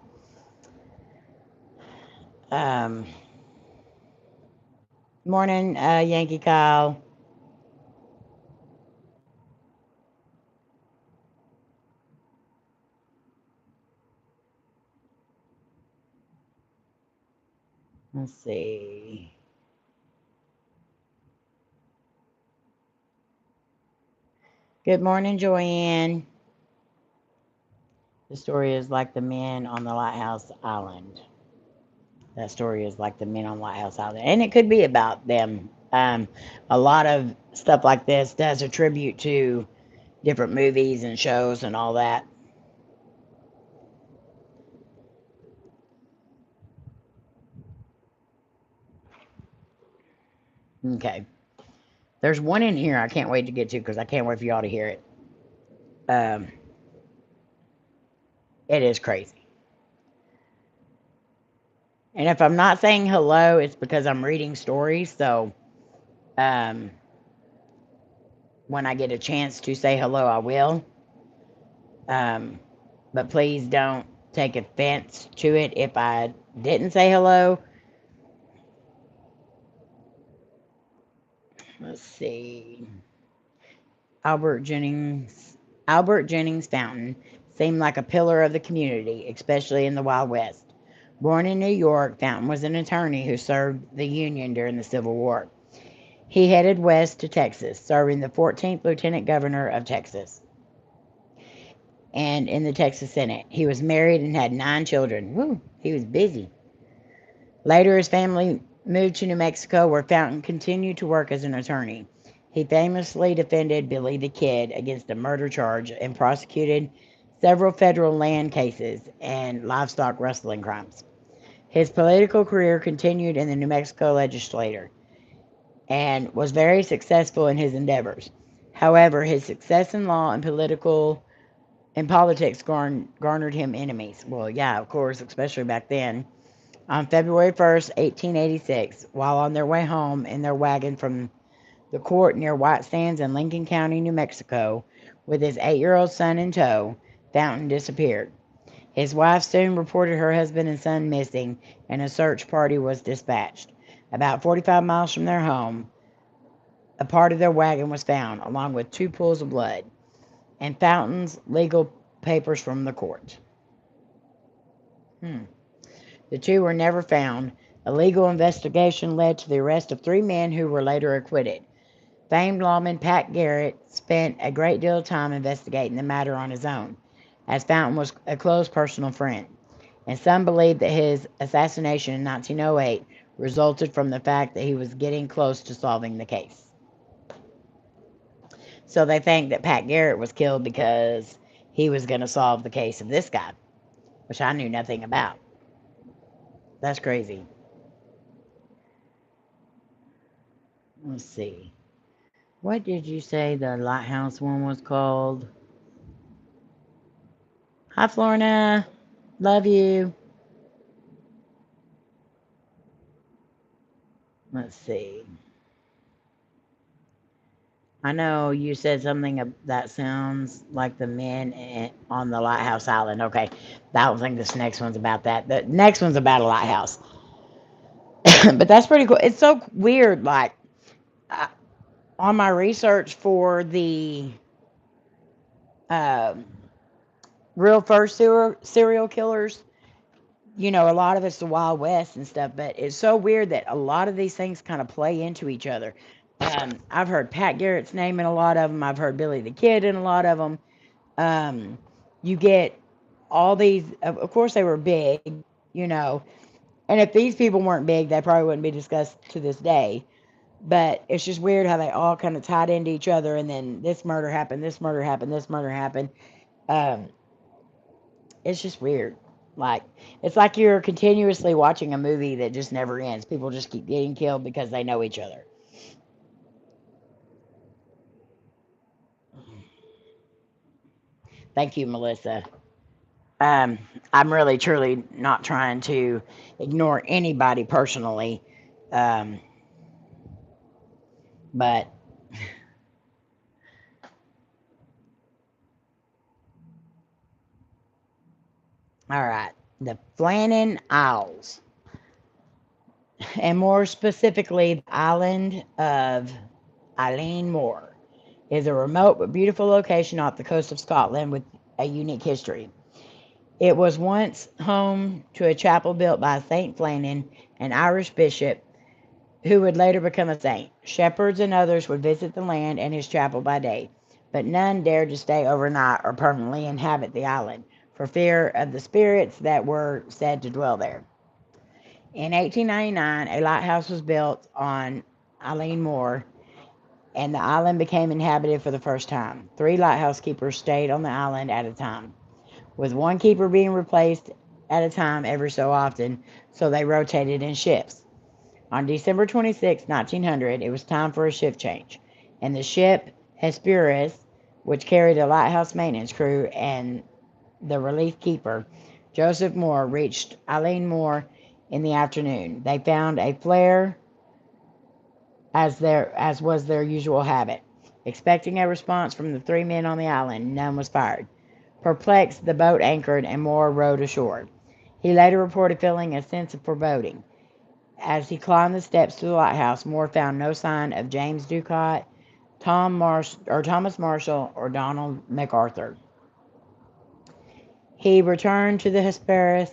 Morning, Yankee Kyle. Let's see. Good morning, Joanne. The story is like the men on the Lighthouse Island. That story is like the men on Lighthouse Island. And it could be about them. A lot of stuff like this does attribute to different movies and shows and all that. Okay. There's one in here I can't wait to get to because I can't wait for y'all to hear it. It is crazy. And if I'm not saying hello, it's because I'm reading stories. So, when I get a chance to say hello, I will. But please don't take offense to it if I didn't say hello. Let's see. Albert Jennings Fountain seemed like a pillar of the community, especially in the Wild West. Born in New York, Fountain was an attorney who served the Union during the Civil War. He headed west to Texas, serving the 14th Lieutenant Governor of Texas and in the Texas Senate. He was married and had 9 children. Woo, he was busy. Later, his family moved to New Mexico, where Fountain continued to work as an attorney. He famously defended Billy the Kid against a murder charge and prosecuted several federal land cases and livestock rustling crimes. His political career continued in the New Mexico legislature and was very successful in his endeavors. However, his success in law and politics garnered him enemies. Well, yeah, of course, especially back then. On February 1st, 1886, while on their way home in their wagon from the court near White Sands in Lincoln County, New Mexico, with his 8-year-old son in tow, Fountain disappeared. His wife soon reported her husband and son missing, and a search party was dispatched. About 45 miles from their home, a part of their wagon was found, along with 2 pools of blood, and Fountain's legal papers from the court. The 2 were never found. A legal investigation led to the arrest of 3 men who were later acquitted. Famed lawman Pat Garrett spent a great deal of time investigating the matter on his own, as Fountain was a close personal friend, and some believe that his assassination in 1908 resulted from the fact that he was getting close to solving the case. So they think that Pat Garrett was killed because he was going to solve the case of this guy, which I knew nothing about. That's crazy. Let's see. What did you say the lighthouse one was called? Hi, Florina. Love you. Let's see. I know you said something that sounds like the men on the Lighthouse Island. Okay. I don't think this next one's about that. The next one's about a lighthouse. But that's pretty cool. It's so weird. Like, on my research for the real first serial killers, you know, a lot of it's the Wild West and stuff, but it's so weird that a lot of these things kind of play into each other. I've heard Pat Garrett's name in a lot of them. I've heard Billy the Kid in a lot of them. You get all these, of course they were big, you know, and if these people weren't big, they probably wouldn't be discussed to this day. But it's just weird how they all kind of tied into each other, and then this murder happened, this murder happened, this murder happened. It's just weird. Like, it's like you're continuously watching a movie that just never ends. People just keep getting killed because they know each other. Thank you, Melissa. I'm really, truly not trying to ignore anybody personally. But all right, the Flannan Isles, and more specifically, the island of Layne Moor, is a remote but beautiful location off the coast of Scotland with a unique history. It was once home to a chapel built by Saint Flannan, an Irish bishop who would later become a saint. Shepherds and others would visit the land and his chapel by day, but none dared to stay overnight or permanently inhabit the island for fear of the spirits that were said to dwell there. In 1899, a lighthouse was built on Layne Moor, and the island became inhabited for the first time. 3 lighthouse keepers stayed on the island at a time, with one keeper being replaced at a time every so often, so they rotated in shifts. On December 26, 1900, it was time for a shift change, and the ship Hesperus, which carried a lighthouse maintenance crew and the relief keeper, Joseph Moore, reached Layne Moor in the afternoon. They found a flare as was their usual habit. Expecting a response from the 3 men on the island, none was fired. Perplexed, the boat anchored and Moore rowed ashore. He later reported feeling a sense of foreboding. As he climbed the steps to the lighthouse, Moore found no sign of James Ducott, Thomas Marshall, or Donald MacArthur. He returned to the Hesperus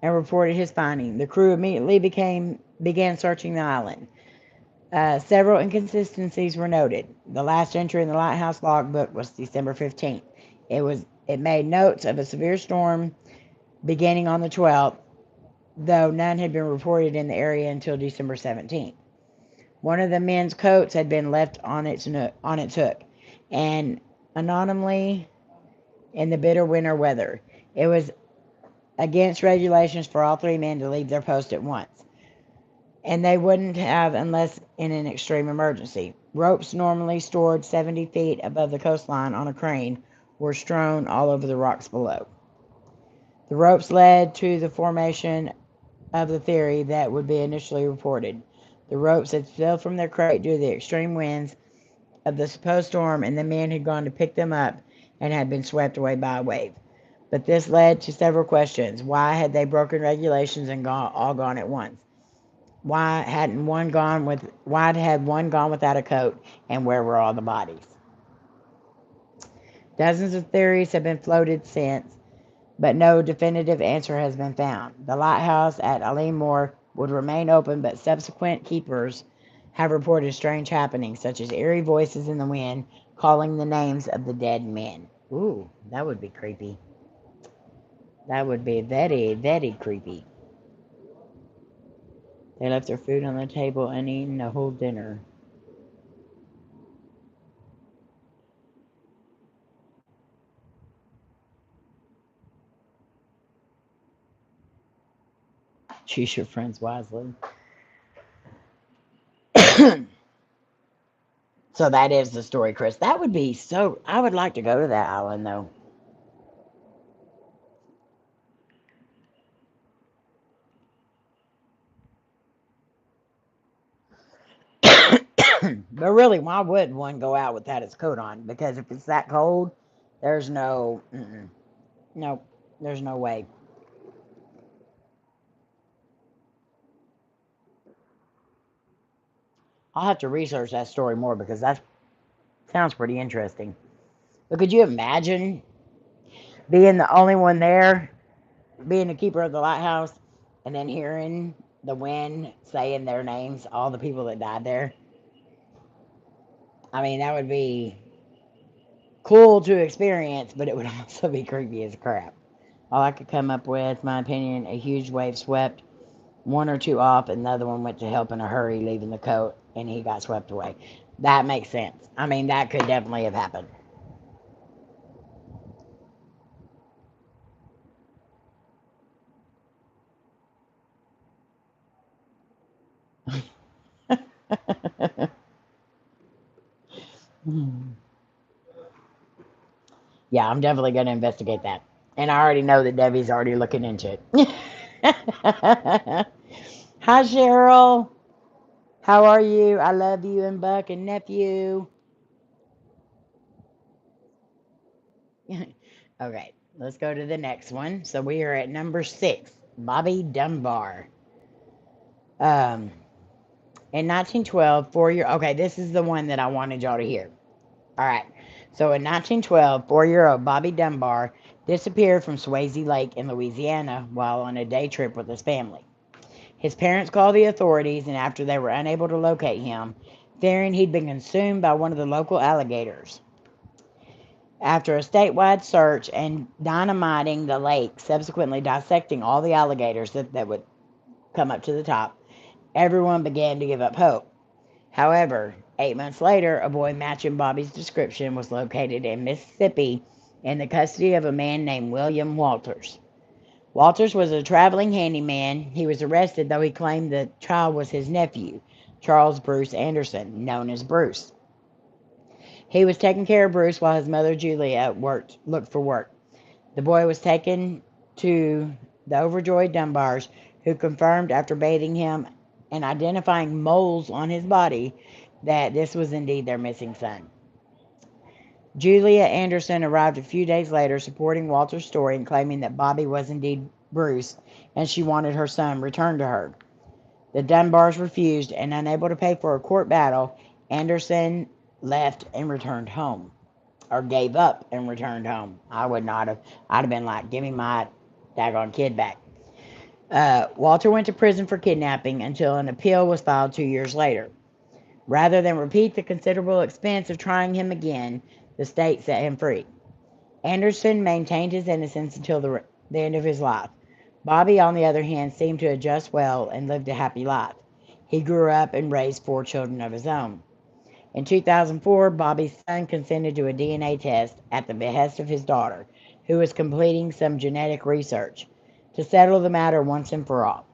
and reported his finding. The crew immediately began searching the island. Several inconsistencies were noted. The last entry in the lighthouse logbook was December 15th. It made notes of a severe storm beginning on the 12th, though none had been reported in the area until December 17th. One of the men's coats had been left on its hook, and anonymously in the bitter winter weather. It was against regulations for all 3 men to leave their post at once, and they wouldn't have unless in an extreme emergency. Ropes normally stored 70 feet above the coastline on a crane were strewn all over the rocks below. The ropes led to the formation of the theory that would be initially reported. The ropes had spilled from their crate due to the extreme winds of the supposed storm, and the men had gone to pick them up and had been swept away by a wave. But this led to several questions. Why had they broken regulations and all gone at once? Why had one gone without a coat, and where were all the bodies? Dozens of theories have been floated since, but no definitive answer has been found. The lighthouse at Layne would remain open, but subsequent keepers have reported strange happenings, such as eerie voices in the wind calling the names of the dead men. Ooh, that would be creepy. That would be very, very creepy. They left their food on the table and eaten the whole dinner. Choose your friends wisely. So that is the story, Chris. That would be so... I would like to go to that island, though. But really, why would one go out without his coat on? Because if it's that cold, there's no... Nope. There's no way. I'll have to research that story more because that sounds pretty interesting. But could you imagine being the only one there, being the keeper of the lighthouse, and then hearing the wind saying their names, all the people that died there? I mean, that would be cool to experience, but it would also be creepy as crap. All I could come up with, my opinion, a huge wave swept one or two off, and the other one went to help in a hurry, leaving the coat, and he got swept away. That makes sense. I mean, that could definitely have happened. Yeah, I'm definitely going to investigate that. And I already know that Debbie's already looking into it. Hi, Cheryl. How are you? I love you and Buck and nephew. Okay, let's go to the next one. So we are at number 6, Bobby Dunbar. In 1912, okay, this is the one that I wanted y'all to hear. All right. So in 1912, 4-year-old Bobby Dunbar disappeared from Swayze Lake in Louisiana while on a day trip with his family. His parents called the authorities, and after they were unable to locate him, fearing he'd been consumed by one of the local alligators. After a statewide search and dynamiting the lake, subsequently dissecting all the alligators that would come up to the top, everyone began to give up hope. However, 8 months later, a boy matching Bobby's description was located in Mississippi in the custody of a man named William Walters. Walters was a traveling handyman. He was arrested, though he claimed the child was his nephew, Charles Bruce Anderson, known as Bruce. He was taking care of Bruce while his mother, Julia, looked for work. The boy was taken to the overjoyed Dunbars, who confirmed after bathing him and identifying moles on his body that this was indeed their missing son. Julia Anderson arrived a few days later, supporting Walter's story and claiming that Bobby was indeed Bruce, and she wanted her son returned to her. The Dunbars refused, and unable to pay for a court battle, Anderson left and returned home. Or gave up and returned home. I would not have. I'd have been like, give me my daggone kid back. Walter went to prison for kidnapping until an appeal was filed 2 years later. Rather than repeat the considerable expense of trying him again, the state set him free. Anderson maintained his innocence until the end of his life. Bobby, on the other hand, seemed to adjust well and lived a happy life. He grew up and raised 4 children of his own. In 2004, Bobby's son consented to a DNA test at the behest of his daughter, who was completing some genetic research, to settle the matter once and for all.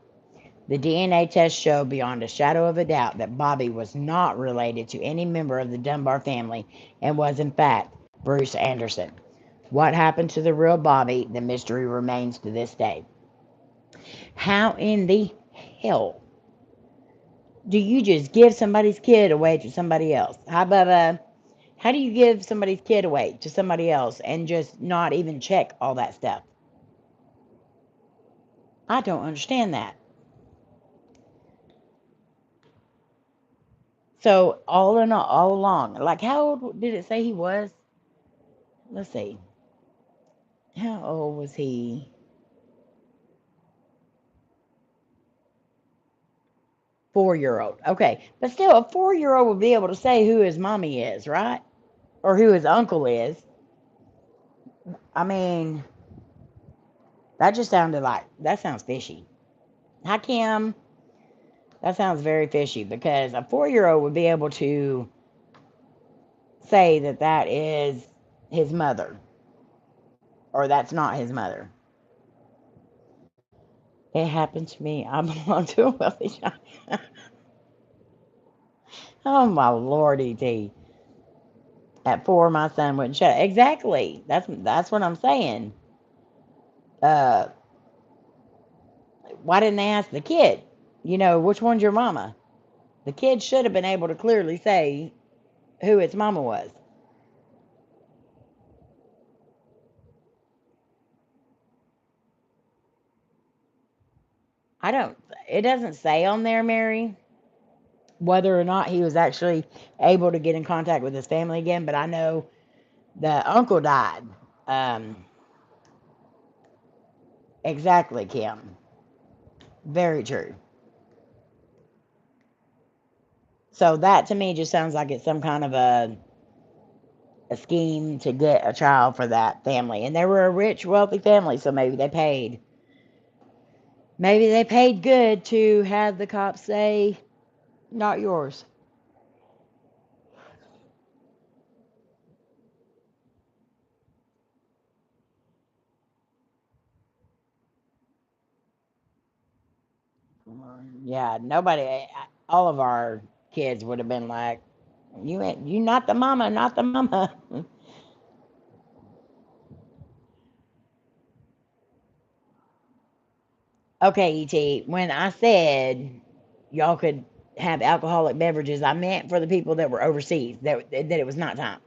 The DNA test showed beyond a shadow of a doubt that Bobby was not related to any member of the Dunbar family and was, in fact, Bruce Anderson. What happened to the real Bobby, the mystery remains to this day. How in the hell do you just give somebody's kid away to somebody else? Hi, Bubba. How do you give somebody's kid away to somebody else and just not even check all that stuff? I don't understand that. So all along, like how old did it say he was? Let's see. How old was he? 4-year old. Okay, but still, a 4-year old would be able to say who his mommy is, right? Or who his uncle is. I mean, that just sounded like that sounds fishy. Hi, Kim. That sounds very fishy because a 4-year old would be able to say that that is his mother or that's not his mother. It happened to me. I belong to a wealthy child. Oh my lordy D. At 4, my son wouldn't shut up. Exactly. That's what I'm saying. Uh, why didn't they ask the kid? You know, which one's your mama? The kid should have been able to clearly say who its mama was. I don't. It doesn't say on there, Mary, whether or not he was actually able to get in contact with his family again. But I know the uncle died. Um, exactly, Kim. Very true. So that to me just sounds like it's some kind of a scheme to get a child for that family. And they were a rich, wealthy family, so maybe they paid good to have the cops say, not yours. Yeah, nobody, all of our kids would have been like, you not the mama, not the mama. Okay, ET, when I said y'all could have alcoholic beverages, I meant for the people that were overseas, that it was not time.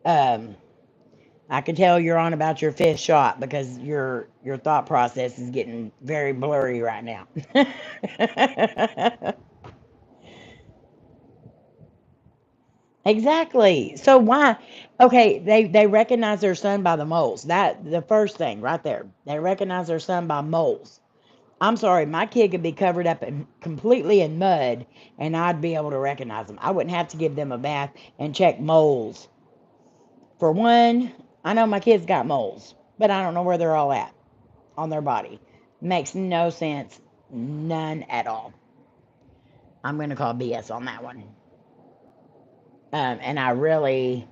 Um, I can tell you're on about your 5th shot because your thought process is getting very blurry right now. Exactly. So why? Okay, they recognize their son by the moles. That the first thing right there. They recognize their son by moles. I'm sorry, my kid could be covered up completely in mud, and I'd be able to recognize them. I wouldn't have to give them a bath and check moles. For one, I know my kids got moles, but I don't know where they're all at on their body. Makes no sense. None at all. I'm going to call BS on that one. And I really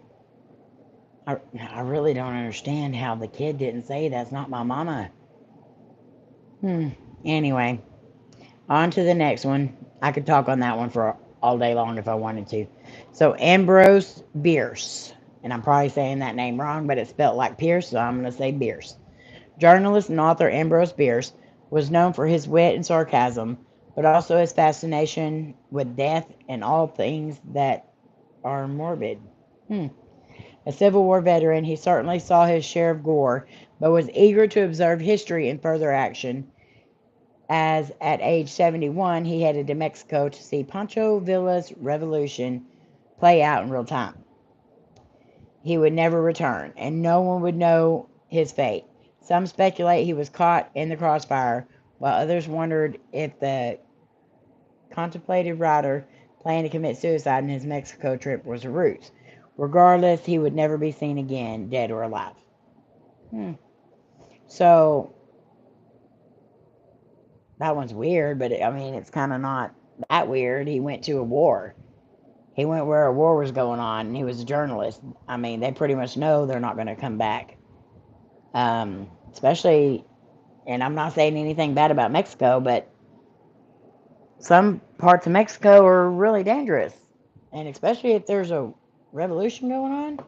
don't understand how the kid didn't say that's not my mama. Anyway, on to the next one. I could talk on that one for all day long if I wanted to. So Ambrose Bierce, and I'm probably saying that name wrong, but it's spelled like Pierce, so I'm going to say Bierce. Journalist and author Ambrose Bierce was known for his wit and sarcasm, but also his fascination with death and all things that are morbid. A Civil War veteran, he certainly saw his share of gore, but was eager to observe history in further action, as at age 71 he headed to Mexico to see Pancho Villa's revolution play out in real time. He would never return, and no one would know his fate. Some speculate he was caught in the crossfire, while others wondered if the contemplated writer planned to commit suicide in his Mexico trip was a ruse. Regardless, he would never be seen again, dead or alive. So that one's weird, but I mean, it's kind of not that weird. He went to a war. He went where a war was going on, and he was a journalist. I mean, they pretty much know they're not going to come back. Especially, and I'm not saying anything bad about Mexico, but some parts of Mexico are really dangerous. And especially if there's a revolution going on.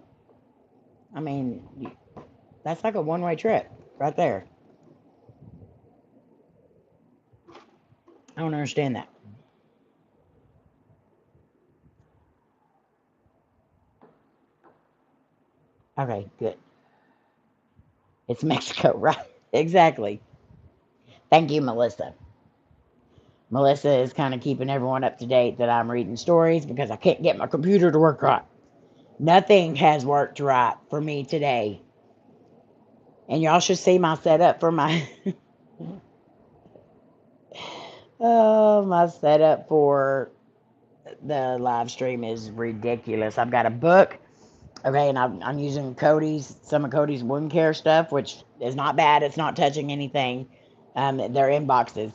I mean, that's like a one-way trip right there. don't understand that. Okay, good. It's Mexico, right? Exactly. Thank you, Melissa. Melissa is kind of keeping everyone up to date that I'm reading stories because I can't get my computer to work right. Nothing has worked right for me today. And y'all should see my setup for my my setup for the live stream is ridiculous. I've got a book, okay, and I'm using some of Cody's wound care stuff, which is not bad. It's not touching anything. They're in boxes.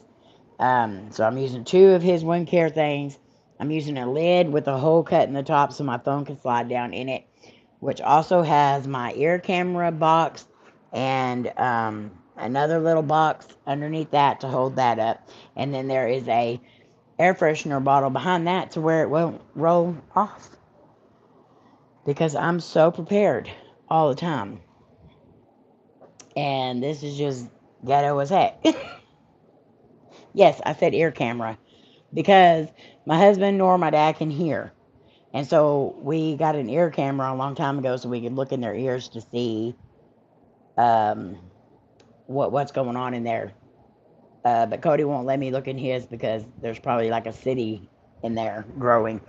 So I'm using 2 of his wound care things. I'm using a lid with a hole cut in the top so my phone can slide down in it, which also has my ear camera box and another little box underneath that to hold that up. And then there is a air freshener bottle behind that to where it won't roll off. Because I'm so prepared all the time. And this is just ghetto as heck. Yes, I said ear camera. Because my husband nor my dad can hear. And so we got an ear camera a long time ago so we could look in their ears to see what's going on in there. But Cody won't let me look in his because there's probably like a city in there growing.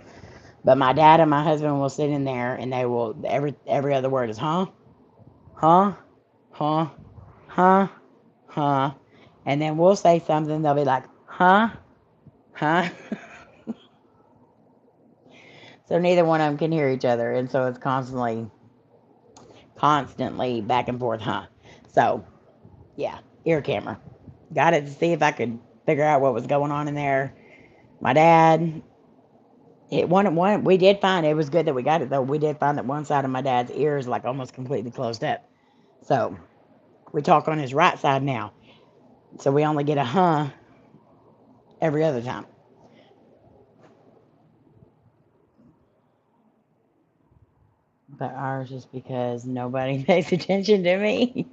But my dad and my husband will sit in there and they will, every other word is huh, huh, huh, huh, huh. And then we'll say something, they'll be like, huh, huh. So neither one of them can hear each other. And so it's constantly back and forth, huh. So, yeah, ear camera. Got it to see if I could figure out what was going on in there. My dad, we did find, it was good that we got it though. We did find that one side of my dad's ear is like almost completely closed up. So, we talk on his right side now. So we only get a huh every other time. But ours is because nobody pays attention to me.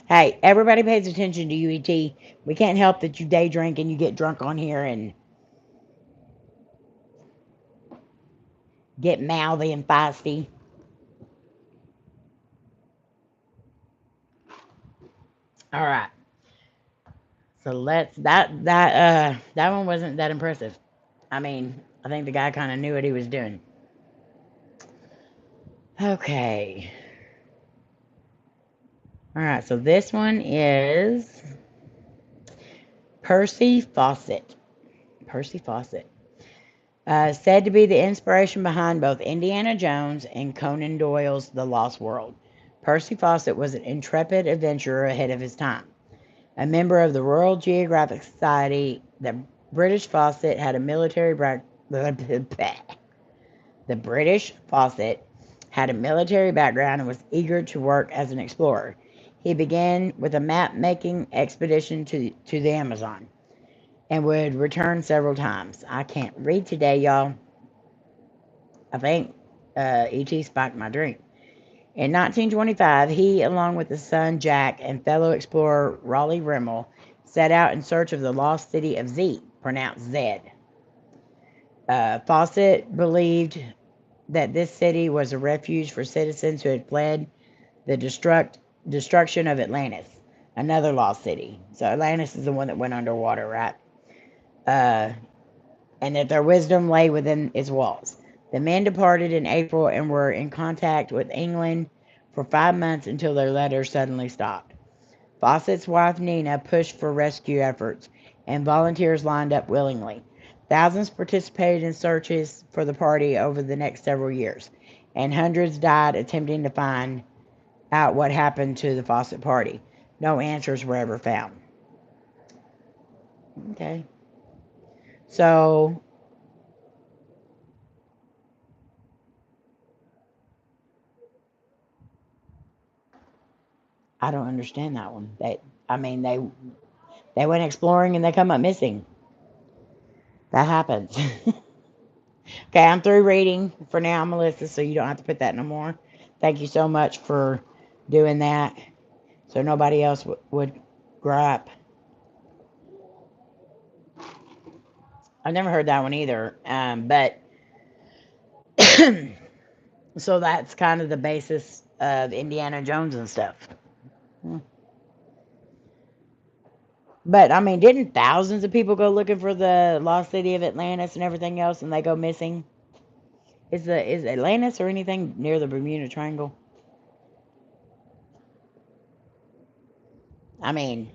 Hey, everybody pays attention to you, E.T. We can't help that you day drink and you get drunk on here and get mouthy and feisty. All right. So that one wasn't that impressive. I mean, I think the guy kind of knew what he was doing. Okay. All right, so this one is Percy Fawcett. Percy Fawcett. Said to be the inspiration behind both Indiana Jones and Conan Doyle's The Lost World. Percy Fawcett was an intrepid adventurer ahead of his time. A member of the Royal Geographic Society, the British Fawcett had a military The British Fawcett had a military background and was eager to work as an explorer. He began with a map-making expedition to the Amazon and would return several times. I can't read today, y'all. I think E.T. spiked my drink. In 1925, he, along with his son Jack and fellow explorer Raleigh Rimmel, set out in search of the lost city of Z, pronounced Z. Fawcett believed that this city was a refuge for citizens who had fled the destruction of Atlantis, another lost city. So Atlantis is the one that went underwater, right? And that their wisdom lay within its walls. The men departed in April and were in contact with England for 5 months until their letters suddenly stopped. Fawcett's wife Nina pushed for rescue efforts, and volunteers lined up willingly. Thousands participated in searches for the party over the next several years, and hundreds died attempting to find out what happened to the Fawcett party. No answers were ever found. Okay. So, I don't understand that one. They went exploring and they come up missing. That happens. Okay, I'm through reading for now, Melissa, so you don't have to put that no more. Thank you so much for doing that, so nobody else would gripe. I've never heard that one either. But so that's kind of the basis of Indiana Jones and stuff. But I mean, didn't thousands of people go looking for the lost city of Atlantis and everything else, and they go missing? Is Atlantis or anything near the Bermuda Triangle? I mean,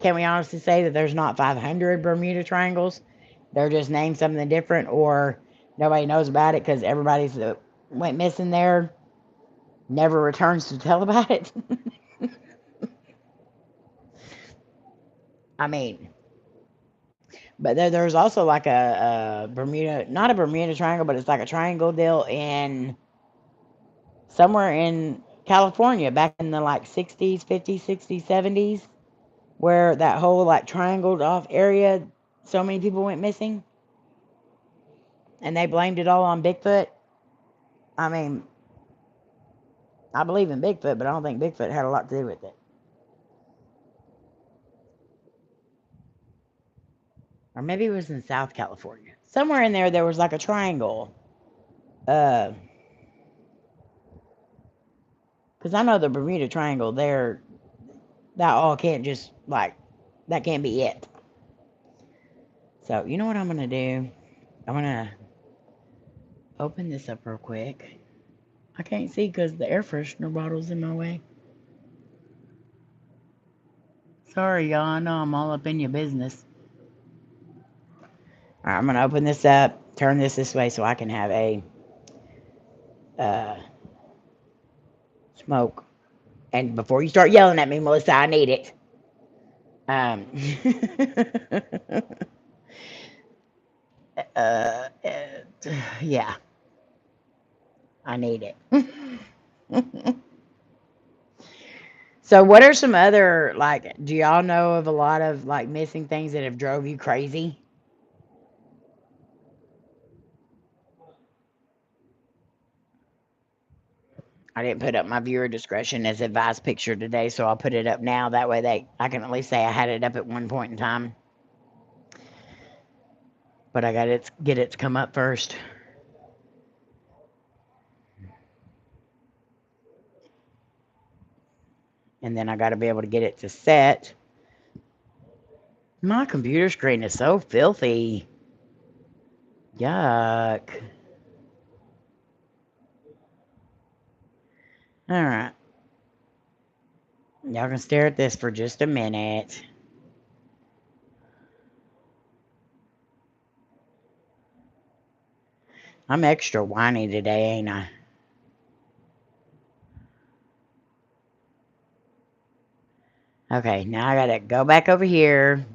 can we honestly say that there's not 500 Bermuda Triangles? They're just named something different, or nobody knows about it because everybody's went missing there, never returns to tell about it. I mean, but there's also like a Bermuda, not a Bermuda Triangle, but it's like a triangle deal in somewhere in California back in the like 60s, 50s, 60s, 70s, where that whole like triangled off area, so many people went missing and they blamed it all on Bigfoot. I mean, I believe in Bigfoot, but I don't think Bigfoot had a lot to do with it. Or maybe it was in South California. Somewhere in there was like a triangle. Because I know the Bermuda Triangle there, that all can't just, like, that can't be it. So, you know what I'm going to do? I'm going to open this up real quick. I can't see because the air freshener bottle's in my way. Sorry, y'all. I know I'm all up in your business. All right, I'm going to open this up, turn this way so I can have a smoke. And before you start yelling at me, Melissa, I need it. Yeah. I need it. So what are some other, like, do y'all know of a lot of, like, missing things that have drove you crazy? I didn't put up my viewer discretion as advised picture today, so I'll put it up now. That way I can at least say I had it up at one point in time. But I got to get it to come up first. And then I got to be able to get it to set. My computer screen is so filthy. Yuck. All right. Y'all can stare at this for just a minute. I'm extra whiny today, ain't I? Okay, now I gotta go back over here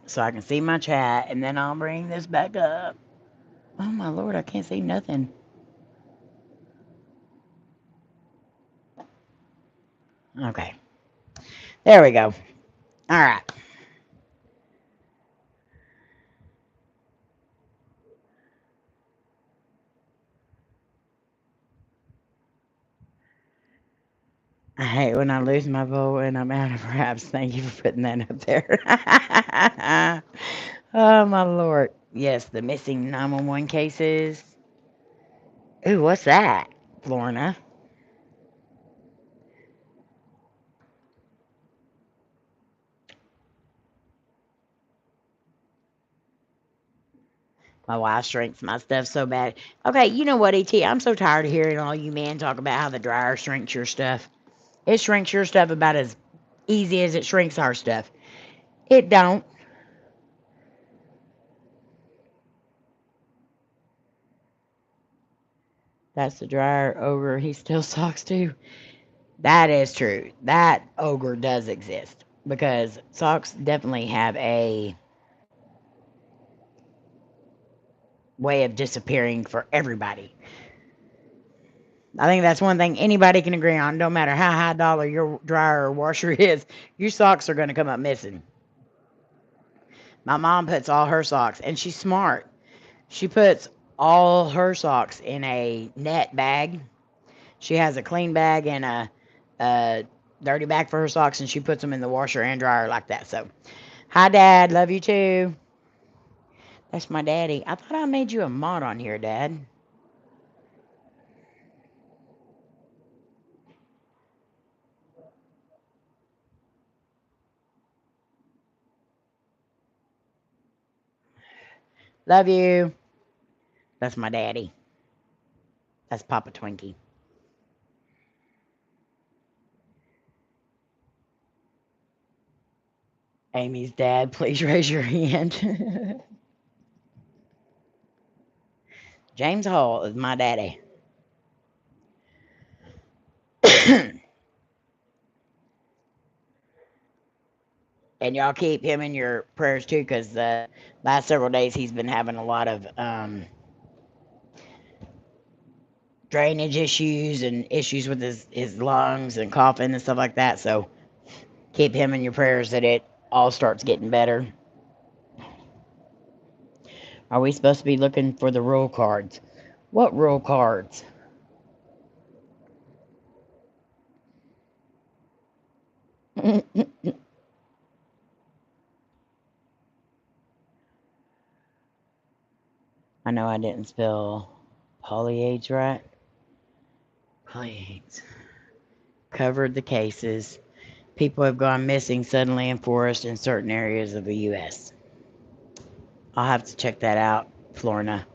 so I can see my chat, and then I'll bring this back up. Oh my lord, I can't see nothing. Okay. There we go. Alright. I hate when I lose my vote and I'm out of raps. Thank you for putting that up there. Oh my lord. Yes, the missing 911 cases. Ooh, what's that, Florina? My wife shrinks my stuff so bad. Okay, you know what, ET? I'm so tired of hearing all you men talk about how the dryer shrinks your stuff. It shrinks your stuff about as easy as it shrinks our stuff. It don't. That's the dryer ogre. He still sucks too. That is true. That ogre does exist because socks definitely have a way of disappearing for everybody. I think that's one thing anybody can agree on. No matter how high dollar your dryer or washer is, your socks are going to come up missing. My mom puts all her socks, and she's smart. She puts all her socks in a net bag. She has a clean bag and a dirty bag for her socks, and she puts them in the washer and dryer like that. So, hi, Dad. Love you too. That's my daddy. I thought I made you a mod on here, Dad. Love you. That's my daddy. That's Papa Twinkie. Amy's dad, please raise your hand. James Hall is my daddy. And y'all keep him in your prayers too, because the last several days he's been having a lot of drainage issues and issues with his lungs and coughing and stuff like that. So keep him in your prayers that it all starts getting better. Are we supposed to be looking for the rule cards? What rule cards? I know I didn't spell polyades right. Polyades. Covered the cases. People have gone missing suddenly in forests in certain areas of the U.S. I'll have to check that out, Florina.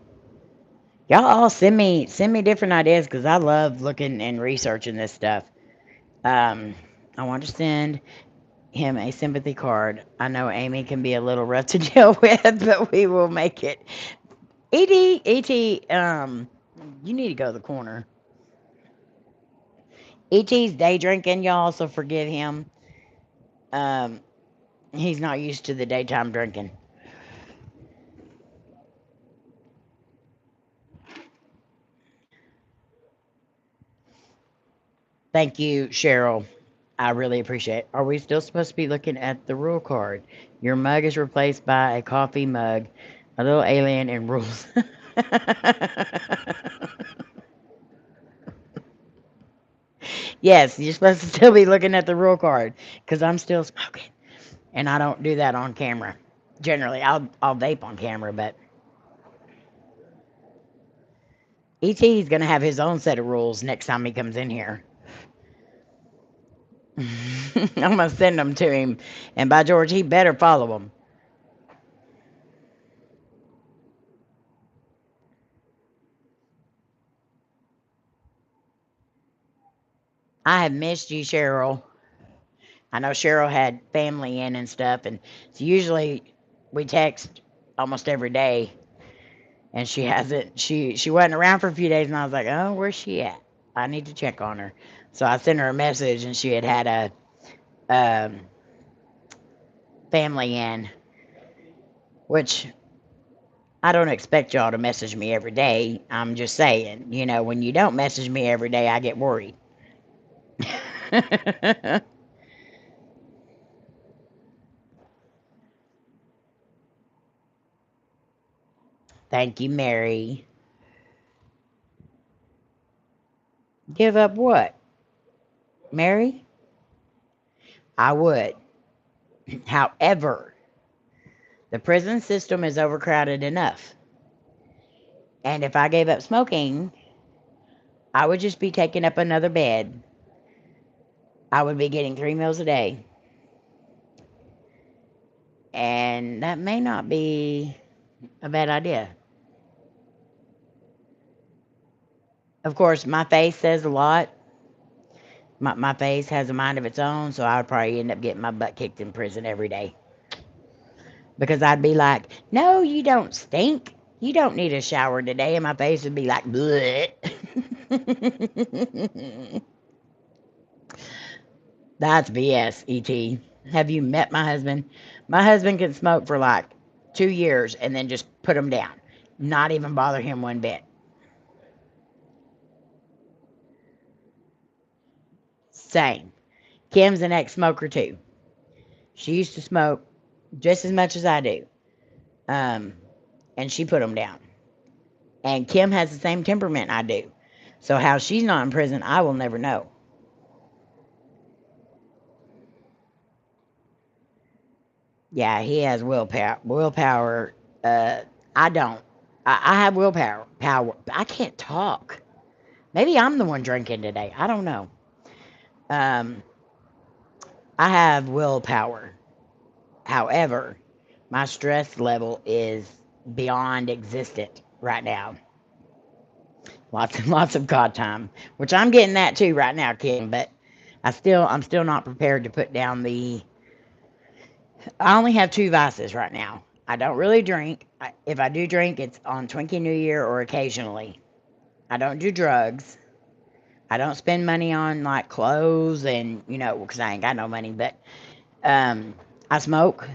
Y'all all send me different ideas because I love looking and researching this stuff. I want to send him a sympathy card. I know Amy can be a little rough to deal with, but we will make it. E.T., you need to go to the corner. E.T.'s day drinking, y'all, so forgive him. He's not used to the daytime drinking. Thank you, Cheryl. I really appreciate it. Are we still supposed to be looking at the rule card? Your mug is replaced by a coffee mug. A little alien and rules. Yes, you're supposed to still be looking at the rule card because I'm still smoking, and I don't do that on camera. Generally, I'll vape on camera, but ET is gonna have his own set of rules next time he comes in here. I'm gonna send them to him, and by George, he better follow them. I have missed you, Cheryl. I know Cheryl had family in and stuff, and so usually we text almost every day, and she hasn't. She wasn't around for a few days, and I was like, oh, where's she at? I need to check on her. So I sent her a message, and she had a family in, which I don't expect y'all to message me every day. I'm just saying, when you don't message me every day, I get worried. Thank you, Mary. Give up what? Mary? I would. However, the prison system is overcrowded enough. And if I gave up smoking, I would just be taking up another bed. I would be getting 3 meals a day. And that may not be a bad idea. Of course, my face says a lot. My face has a mind of its own, so I would probably end up getting my butt kicked in prison every day. Because I'd be like, no, you don't stink. You don't need a shower today. And my face would be like, bleh. That's BS, ET. Have you met my husband? My husband can smoke for like 2 years and then just put him down. Not even bother him one bit. Same. Kim's an ex-smoker too. She used to smoke just as much as I do. Um, and she put him down. And Kim has the same temperament I do. So how she's not in prison, I will never know. Yeah, he has willpower. Willpower I don't. I have willpower. Power. I can't talk. Maybe I'm the one drinking today. I don't know. Um, I have willpower. However, my stress level is beyond existent right now. Lots and lots of God time, which I'm getting that too right now, Kim. But I'm still not prepared to put down the. I only have two vices right now. I don't really drink. If I do drink, it's on Twinkie New Year or occasionally. I don't do drugs. I don't spend money on like clothes and because I ain't got no money. But I smoke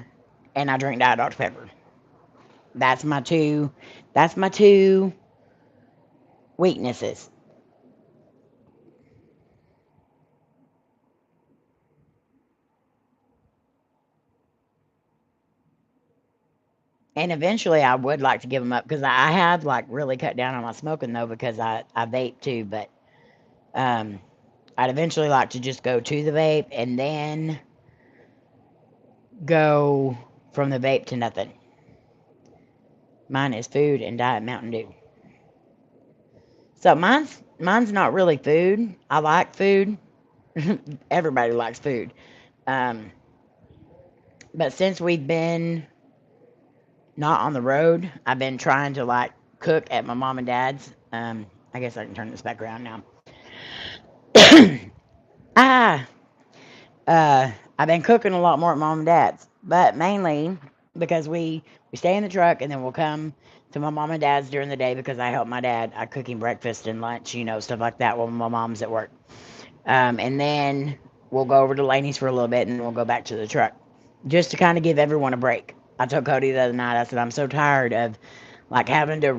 and I drink Diet Dr Pepper. That's my two. That's my two weaknesses. And eventually, I would like to give them up because I have like really cut down on my smoking though because I vape too. But um, I'd eventually like to just go to the vape and then go from the vape to nothing. Mine is food and Diet Mountain Dew. So mine's not really food. I like food. Everybody likes food. Um, but since we've been not on the road, I've been trying to like cook at my mom and dad's. I guess I can turn this back around now. ah, I've been cooking a lot more at mom and dad's, but mainly because we stay in the truck and then we'll come to my mom and dad's during the day because I help my dad. I cook him breakfast and lunch, stuff like that while my mom's at work. And then we'll go over to Laney's for a little bit and then we'll go back to the truck just to kind of give everyone a break. I told Cody the other night, I said, I'm so tired of like having to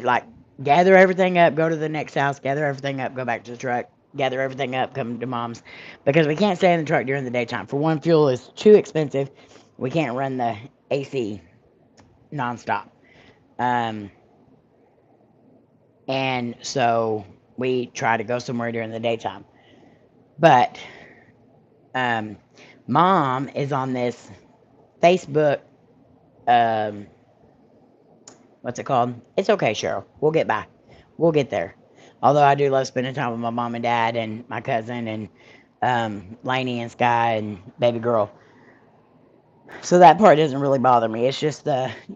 like gather everything up, go to the next house, gather everything up, go back to the truck, gather everything up, come to mom's because we can't stay in the truck during the daytime. For one, fuel is too expensive. We can't run the AC nonstop. Um, and so we try to go somewhere during the daytime. But um, mom is on this Facebook. Um, what's it called? It's okay, Cheryl. We'll get by. We'll get there. Although I do love spending time with my mom and dad and my cousin and Lainey and Sky and baby girl. So that part doesn't really bother me. It's just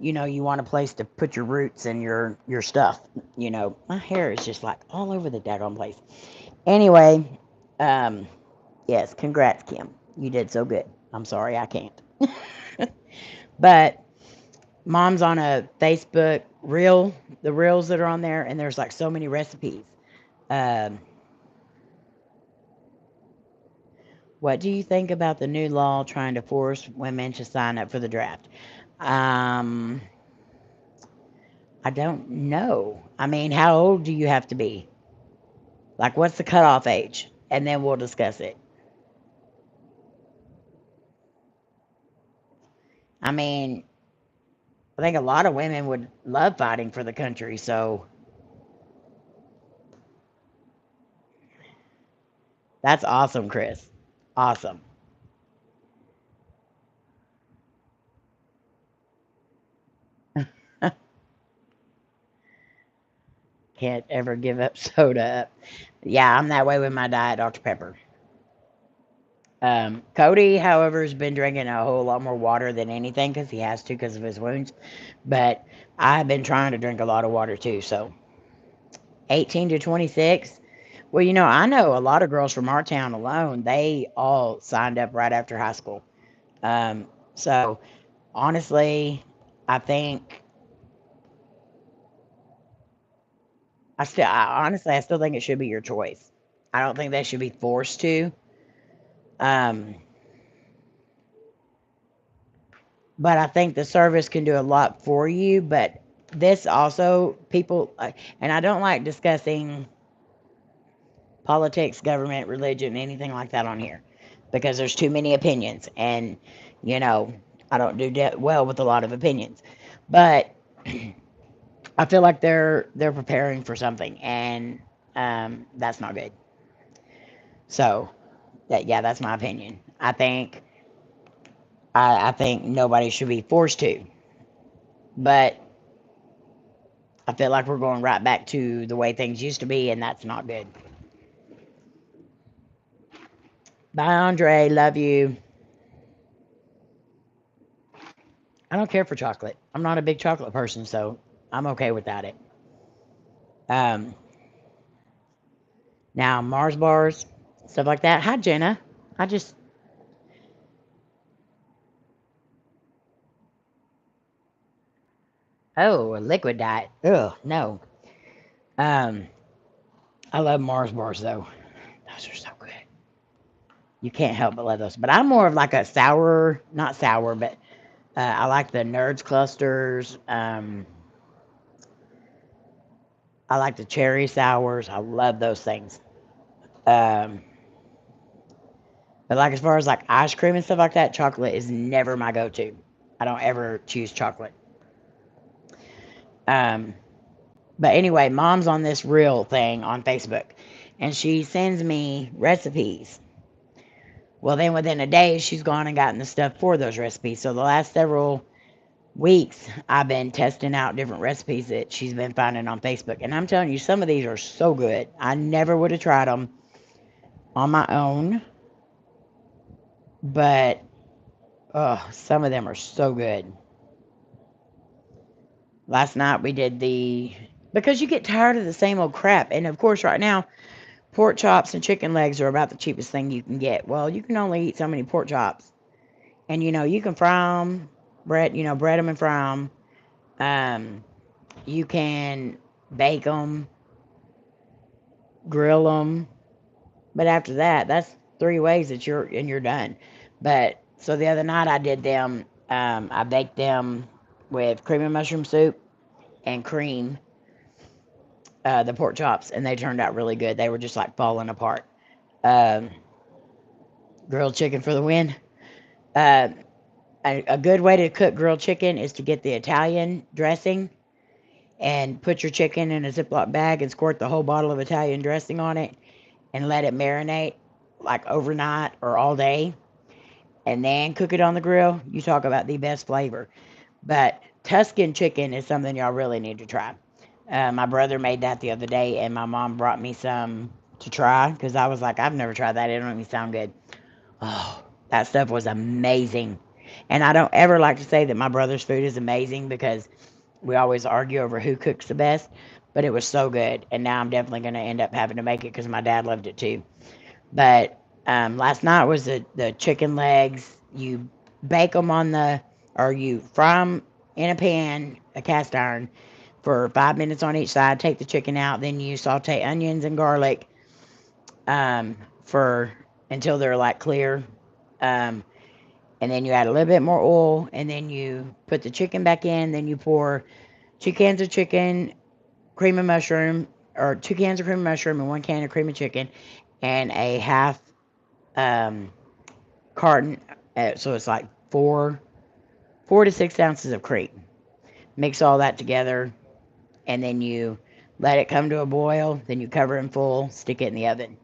you want a place to put your roots and your stuff. My hair is just like all over the daggone place. Anyway, um, yes, congrats, Kim. You did so good. I'm sorry I can't. But mom's on a Facebook reel, the reels that are on there, and there's like so many recipes. Um, what do you think about the new law trying to force women to sign up for the draft? Um, I don't know. I mean, how old do you have to be? Like, what's the cutoff age? And then we'll discuss it. I mean, I think a lot of women would love fighting for the country, so that's awesome, Chris. Awesome. Can't ever give up soda up. Yeah, I'm that way with my diet, Dr. Pepper. Cody, however, has been drinking a whole lot more water than anything because he has to because of his wounds. But I've been trying to drink a lot of water too. So 18 to 26. Well, I know a lot of girls from our town alone, they all signed up right after high school. So honestly, I think I still think it should be your choice. I don't think they should be forced to. Um, but I think the service can do a lot for you. But this also, people, and I don't like discussing politics, government, religion, anything like that on here because there's too many opinions. And, you know, I don't do well with a lot of opinions. But I feel like they're preparing for something, and that's not good. So, that's my opinion. I think nobody should be forced to. But I feel like we're going right back to the way things used to be, and that's not good. Bye, Andre. Love you. I don't care for chocolate. I'm not a big chocolate person, so I'm okay without it. Now, Mars bars, stuff like that. Hi, Jenna. Oh, a liquid diet. Ugh, no. I love Mars bars, though. Those are so good. You can't help but love those. But I'm more of like a sour, not sour, but I like the Nerds clusters. I like the cherry sours. I love those things. But like as far as like ice cream and stuff like that, chocolate is never my go-to. I don't ever choose chocolate. But anyway, mom's on this reel thing on Facebook, and she sends me recipes. Well, then within a day, she's gone and gotten the stuff for those recipes. So the last several weeks, I've been testing out different recipes that she's been finding on Facebook. And I'm telling you, some of these are so good. I never would have tried them on my own. But, some of them are so good. Last night we did because you get tired of the same old crap. And of course, right now, pork chops and chicken legs are about the cheapest thing you can get. Well, you can only eat so many pork chops. And, you can fry them, bread them and fry them. You can bake them, grill them. But after that, that's 3 ways that you're done. But, so the other night I did them, I baked them with cream and mushroom soup and cream, the pork chops, and they turned out really good. They were just like falling apart. Grilled chicken for the win. Uh, a good way to cook grilled chicken is to get the Italian dressing and put your chicken in a Ziploc bag and squirt the whole bottle of Italian dressing on it and let it marinate like overnight or all day, and then cook it on the grill. You talk about the best flavor. But Tuscan chicken is something y'all really need to try. My brother made that the other day, and my mom brought me some to try because I was like, I've never tried that. It don't even sound good. Oh, that stuff was amazing. And I don't ever like to say that my brother's food is amazing because we always argue over who cooks the best, but it was so good. And now I'm definitely going to end up having to make it because my dad loved it too. But last night was the chicken legs. You bake them or you fry them in a pan, a cast iron, for 5 minutes on each side. Take the chicken out. Then you saute onions and garlic for until they're like clear. And then you add a little bit more oil, and then you put the chicken back in. Then you pour 2 cans of chicken, cream of mushroom, or 2 cans of cream of mushroom and 1 can of cream of chicken, and a half carton. So it's like 4 to 6 ounces of cream. Mix all that together, and then you let it come to a boil. Then you cover it in full, stick it in the oven.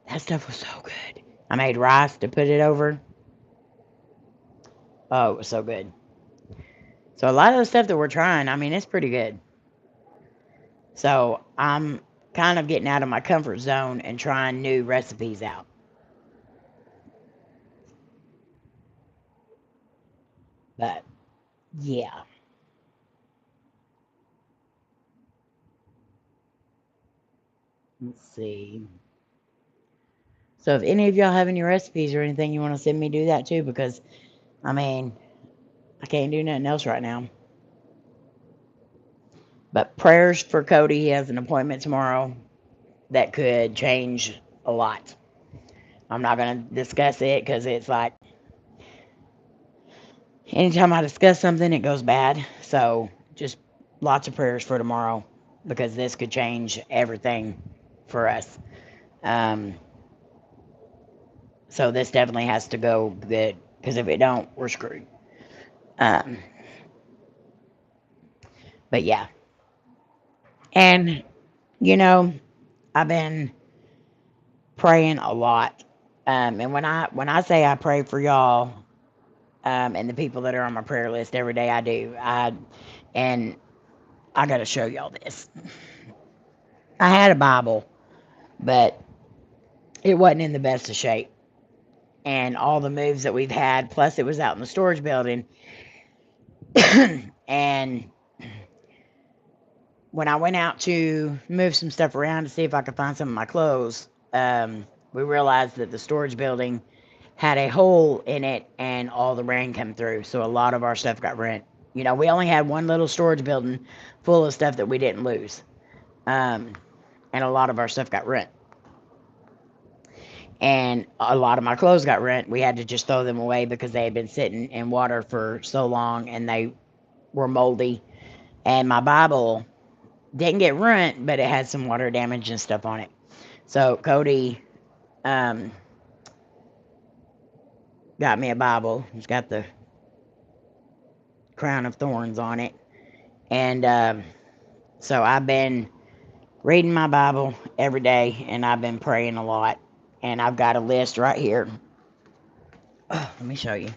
That stuff was so good. I made rice to put it over. Oh, it was so good. So a lot of the stuff that we're trying, I mean, it's pretty good. So I'm kind of getting out of my comfort zone and trying new recipes out. But yeah. Let's see. So if any of y'all have any recipes or anything you want to send me, do that too, because I mean, I can't do nothing else right now. But prayers for Cody. He has an appointment tomorrow that could change a lot. I'm not going to discuss it because it's like anytime I discuss something, it goes bad. So just lots of prayers for tomorrow because this could change everything for us. So this definitely has to go good because if it don't, we're screwed. But yeah. And, I've been praying a lot. And when I say I pray for y'all, and the people that are on my prayer list every day, I do. And I gotta show y'all this. I had a Bible, but it wasn't in the best of shape. And all the moves that we've had, plus it was out in the storage building. And when I went out to move some stuff around to see if I could find some of my clothes, we realized that the storage building had a hole in it and all the rain came through. So a lot of our stuff got rent. You know, we only had one little storage building full of stuff that we didn't lose. And a lot of our stuff got rent. And a lot of my clothes got rent. We had to just throw them away because they had been sitting in water for so long and they were moldy. And my Bible didn't get rent, but it had some water damage and stuff on it. So Cody got me a Bible. It's got the crown of thorns on it. And so I've been reading my Bible every day, and I've been praying a lot. And I've got a list right here. Oh, let me show you.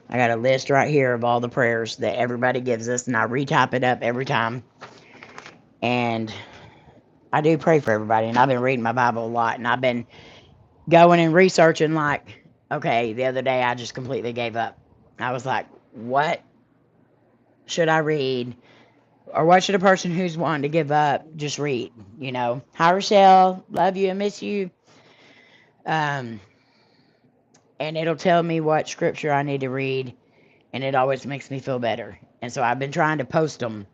I got a list right here of all the prayers that everybody gives us, and I retype it up every time. And I do pray for everybody, and I've been reading my Bible a lot, and I've been going and researching, like, okay, the other day I just completely gave up. I was like, what should I read? Or what should a person who's wanting to give up just read? You know, hi Rochelle, love you and miss you. And it'll tell me what scripture I need to read, and it always makes me feel better. And so I've been trying to post them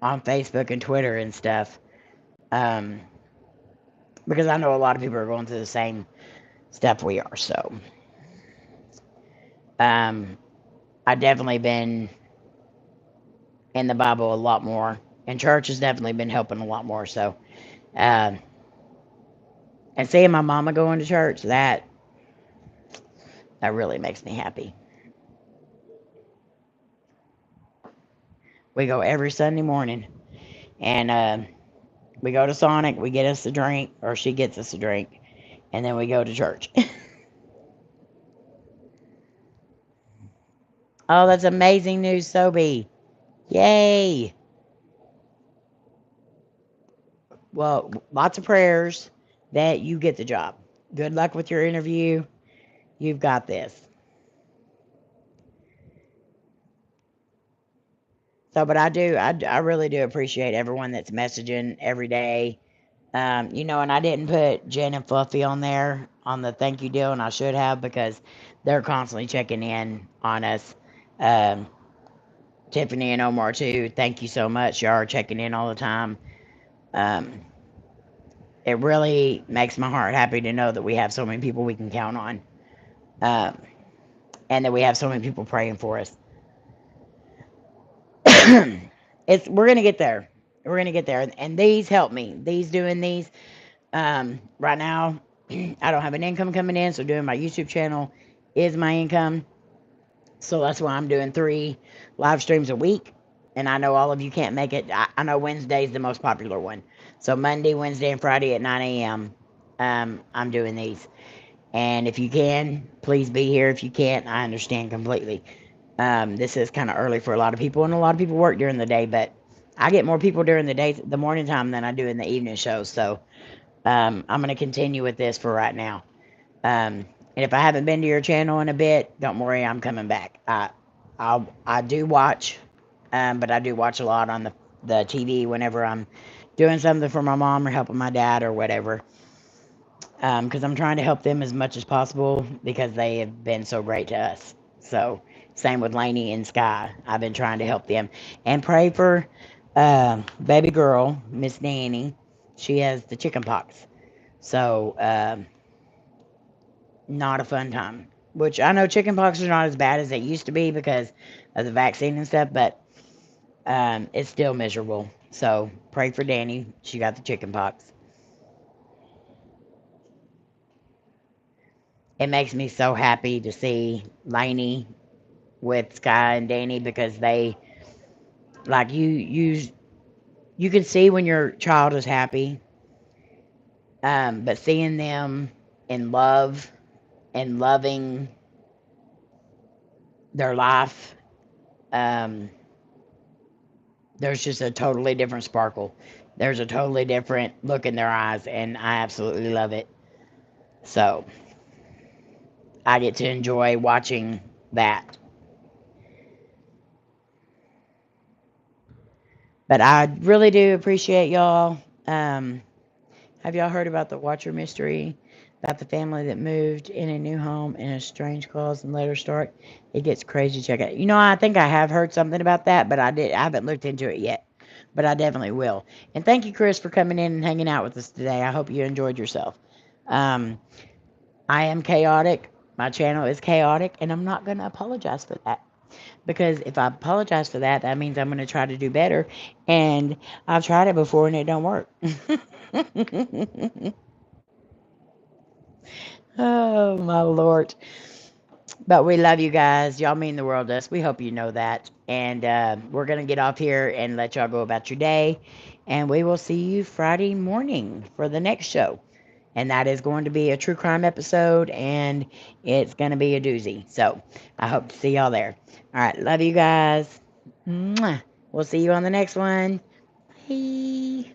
on Facebook and Twitter and stuff, because I know a lot of people are going through the same stuff we are. So I've definitely been in the Bible a lot more, and church has definitely been helping a lot more. So and seeing my mama going to church, that really makes me happy. We go every Sunday morning, and we go to Sonic, we get us a drink, or she gets us a drink, and then we go to church. Oh, that's amazing news, Sobe. Yay. Well, lots of prayers that you get the job. Good luck with your interview. You've got this. So, but I really do appreciate everyone that's messaging every day. You know, and I didn't put Jen and Fluffy on there on the thank you deal, and I should have, because they're constantly checking in on us. Tiffany and Omar too. Thank you so much. Y'all are checking in all the time. It really makes my heart happy to know that we have so many people we can count on, and that we have so many people praying for us. We're gonna get there. We're gonna get there, and these help me. These doing these right now. I don't have an income coming in, so doing my YouTube channel is my income. So that's why I'm doing 3 live streams a week. And I know all of you can't make it. I know Wednesday's the most popular one. So Monday, Wednesday, and Friday at 9 a.m. I'm doing these. And if you can, please be here. If you can't, I understand completely. This is kind of early for a lot of people, and a lot of people work during the day, but I get more people during the day, the morning time, than I do in the evening shows. So I'm going to continue with this for right now. And if I haven't been to your channel in a bit, don't worry, I'm coming back. I do watch, but I do watch a lot on the TV whenever I'm doing something for my mom or helping my dad or whatever. Because I'm trying to help them as much as possible, because they have been so great to us. So same with Layne and Sky. I've been trying to help them. And pray for baby girl, Miss Danny. She has the chicken pox. So not a fun time. Which I know chicken pox are not as bad as it used to be because of the vaccine and stuff, but it's still miserable. So pray for Danny. She got the chicken pox. It makes me so happy to see Layne with Sky and Danny, because they, like, you can see when your child is happy, but seeing them in love and loving their life, there's just a totally different sparkle. There's a totally different look in their eyes, and I absolutely love it. So I get to enjoy watching that. But I really do appreciate y'all. Have y'all heard about the Watcher mystery? About the family that moved in a new home in a strange cause and later start? It gets crazy. Check it out. You know, I think I have heard something about that, but I haven't looked into it yet. But I definitely will. And thank you, Chris, for coming in and hanging out with us today. I hope you enjoyed yourself. I am chaotic. My channel is chaotic, and I'm not going to apologize for that. Because if I apologize for that, that means I'm going to try to do better. And I've tried it before, and it don't work. Oh, my Lord. But we love you guys. Y'all mean the world to us. We hope you know that. And we're going to get off here and let y'all go about your day. And we will see you Friday morning for the next show. And that is going to be a true crime episode. And it's going to be a doozy. So I hope to see y'all there. All right. Love you guys. Mwah. We'll see you on the next one. Bye.